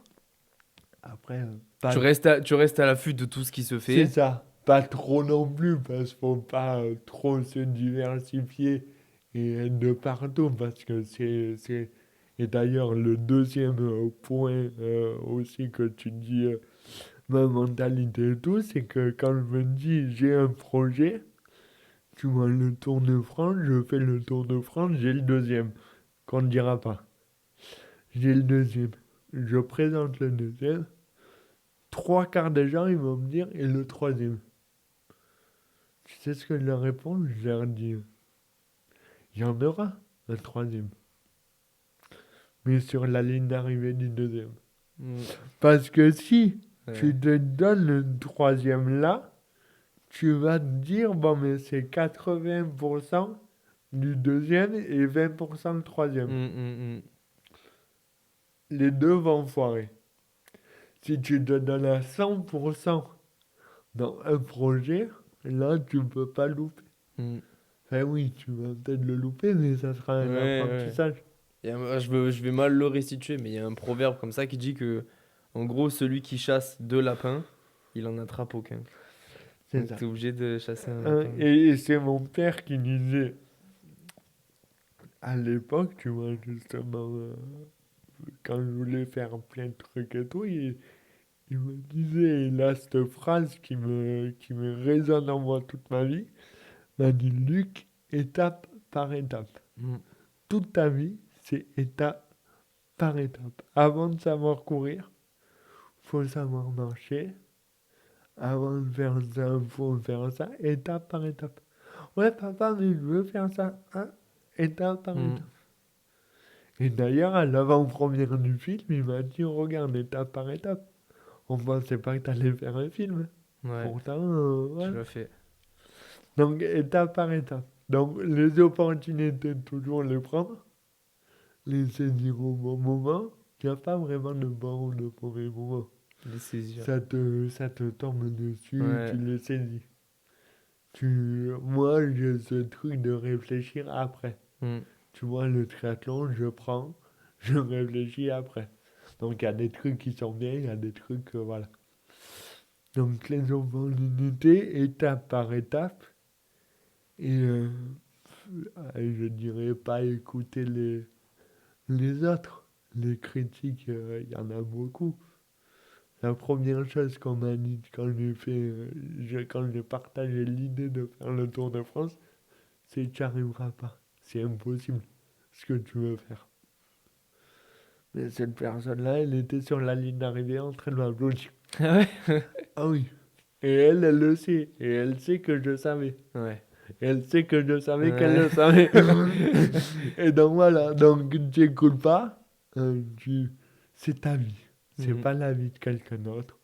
Après, pas, Tu restes à l'affût de tout ce qui se c'est fait. ça. Pas trop non plus, parce qu'il faut pas trop se diversifier et être de partout, parce que c'est... Et d'ailleurs, le deuxième point aussi que tu dis, ma mentalité et tout, c'est que quand je me dis j'ai un projet, tu vois, le Tour de France, je fais le Tour de France, j'ai le deuxième, qu'on ne dira pas. J'ai le deuxième. Je présente le deuxième. Trois quarts des gens, ils vont me dire, et le troisième. Tu sais ce que je leur réponds? Je leur dis, il y en aura un troisième. Mais sur la ligne d'arrivée du deuxième. Mm, Parce que si ouais. tu te donnes le troisième là, tu vas te dire, bon, mais c'est 80% du deuxième et 20% le troisième. Mm, mm, Les deux vont foirer. Si tu te donnes à 100% dans un projet, là, tu ne peux pas louper. mm, mm. Enfin oui, tu vas peut-être le louper, mais ça sera Ouais, un ouais. apprentissage. Je vais mal le restituer, mais il y a un proverbe comme ça qui dit que, en gros, celui qui chasse deux lapins, il en attrape aucun. C'est Donc ça. t'es obligé de chasser un lapin. Et c'est mon père qui disait, à l'époque, tu vois, justement, quand je voulais faire plein de trucs et tout, il me disait, là, cette phrase qui me résonne en moi toute ma vie, il m'a dit, Luc, étape par étape. Mm, Toute ta vie, c'est étape par étape. Avant de savoir courir, faut savoir marcher. Avant de faire ça, faut faire ça, étape par étape. Ouais, papa, mais je veux faire ça, hein, étape par mm. étape. Et d'ailleurs, à l'avant-première du film, il m'a dit, regarde, étape par étape. On pensait pas que t'allais faire un film. Ouais, Pourtant, tu voilà. l'as fait. Donc, étape par étape. Donc, les opportunités, toujours les prendre, les saisir au bon moment. Il n'y a pas vraiment de bon ou de mauvais moment. Les saisir. Ça te tombe dessus, tu Ouais. les saisis. Moi, j'ai ce truc de réfléchir après. Mm, Tu vois, le triathlon, je prends, je réfléchis après. Donc, il y a des trucs qui sont bien, il y a des trucs, voilà. Donc, les opportunités, étape par étape. Et je dirais pas écouter les autres. Les critiques, il y en a beaucoup. La première chose qu'on m'a dit quand quand j'ai partagé l'idée de faire le Tour de France, c'est tu n'y arriveras pas. C'est impossible ce que tu veux faire. Mais cette personne-là, elle était sur la ligne d'arrivée en train de m'applaudir. Ah ouais? Ah oui. Et elle le sait. Et elle sait que je savais. Ouais. Et elle sait que je savais qu'elle Ouais. le savait. Et donc voilà. Donc tu n'écoutes pas. C'est ta vie. C'est Mm, pas la vie de quelqu'un d'autre.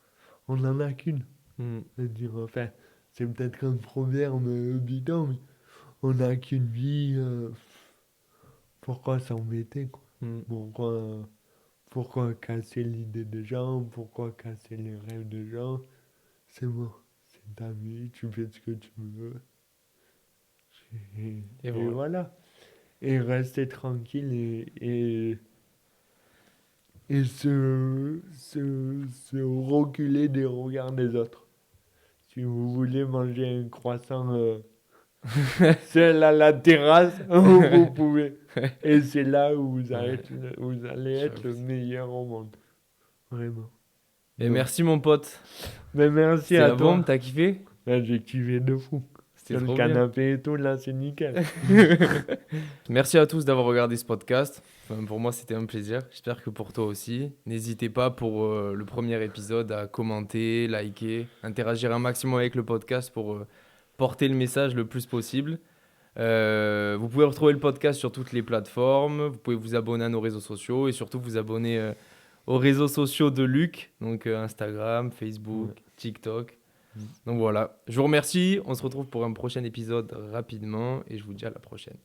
On n'en a qu'une. mm, Je veux dire, enfin, c'est peut-être un proverbe bidon, mais on n'a qu'une vie. Pourquoi s'embêter, quoi? mm. Pourquoi casser l'idée des gens? Pourquoi casser les rêves des gens? C'est bon. C'est ta vie. Tu fais ce que tu veux. Et, Et et voilà. voilà. Et rester tranquille et se reculer des regards des autres. Si vous voulez manger un croissant Celle à la terrasse où vous pouvez. Et c'est là où vous allez être le J'avoue. meilleur au monde. Vraiment. Et Donc, merci mon pote. mais merci C'était à la bombe, toi. t'as kiffé? Là, j'ai kiffé de fou. C'était Sur le trop bien. canapé et tout, là, c'est nickel. Merci à tous d'avoir regardé ce podcast. Enfin, pour moi, c'était un plaisir. J'espère que pour toi aussi. N'hésitez pas pour le premier épisode à commenter, liker, interagir un maximum avec le podcast pour porter le message le plus possible. Vous pouvez retrouver le podcast sur toutes les plateformes. Vous pouvez vous abonner à nos réseaux sociaux et surtout vous abonner aux réseaux sociaux de Luc, donc Instagram, Facebook, Ouais. TikTok. Mm. Donc voilà, je vous remercie. On se retrouve pour un prochain épisode rapidement et je vous dis à la prochaine.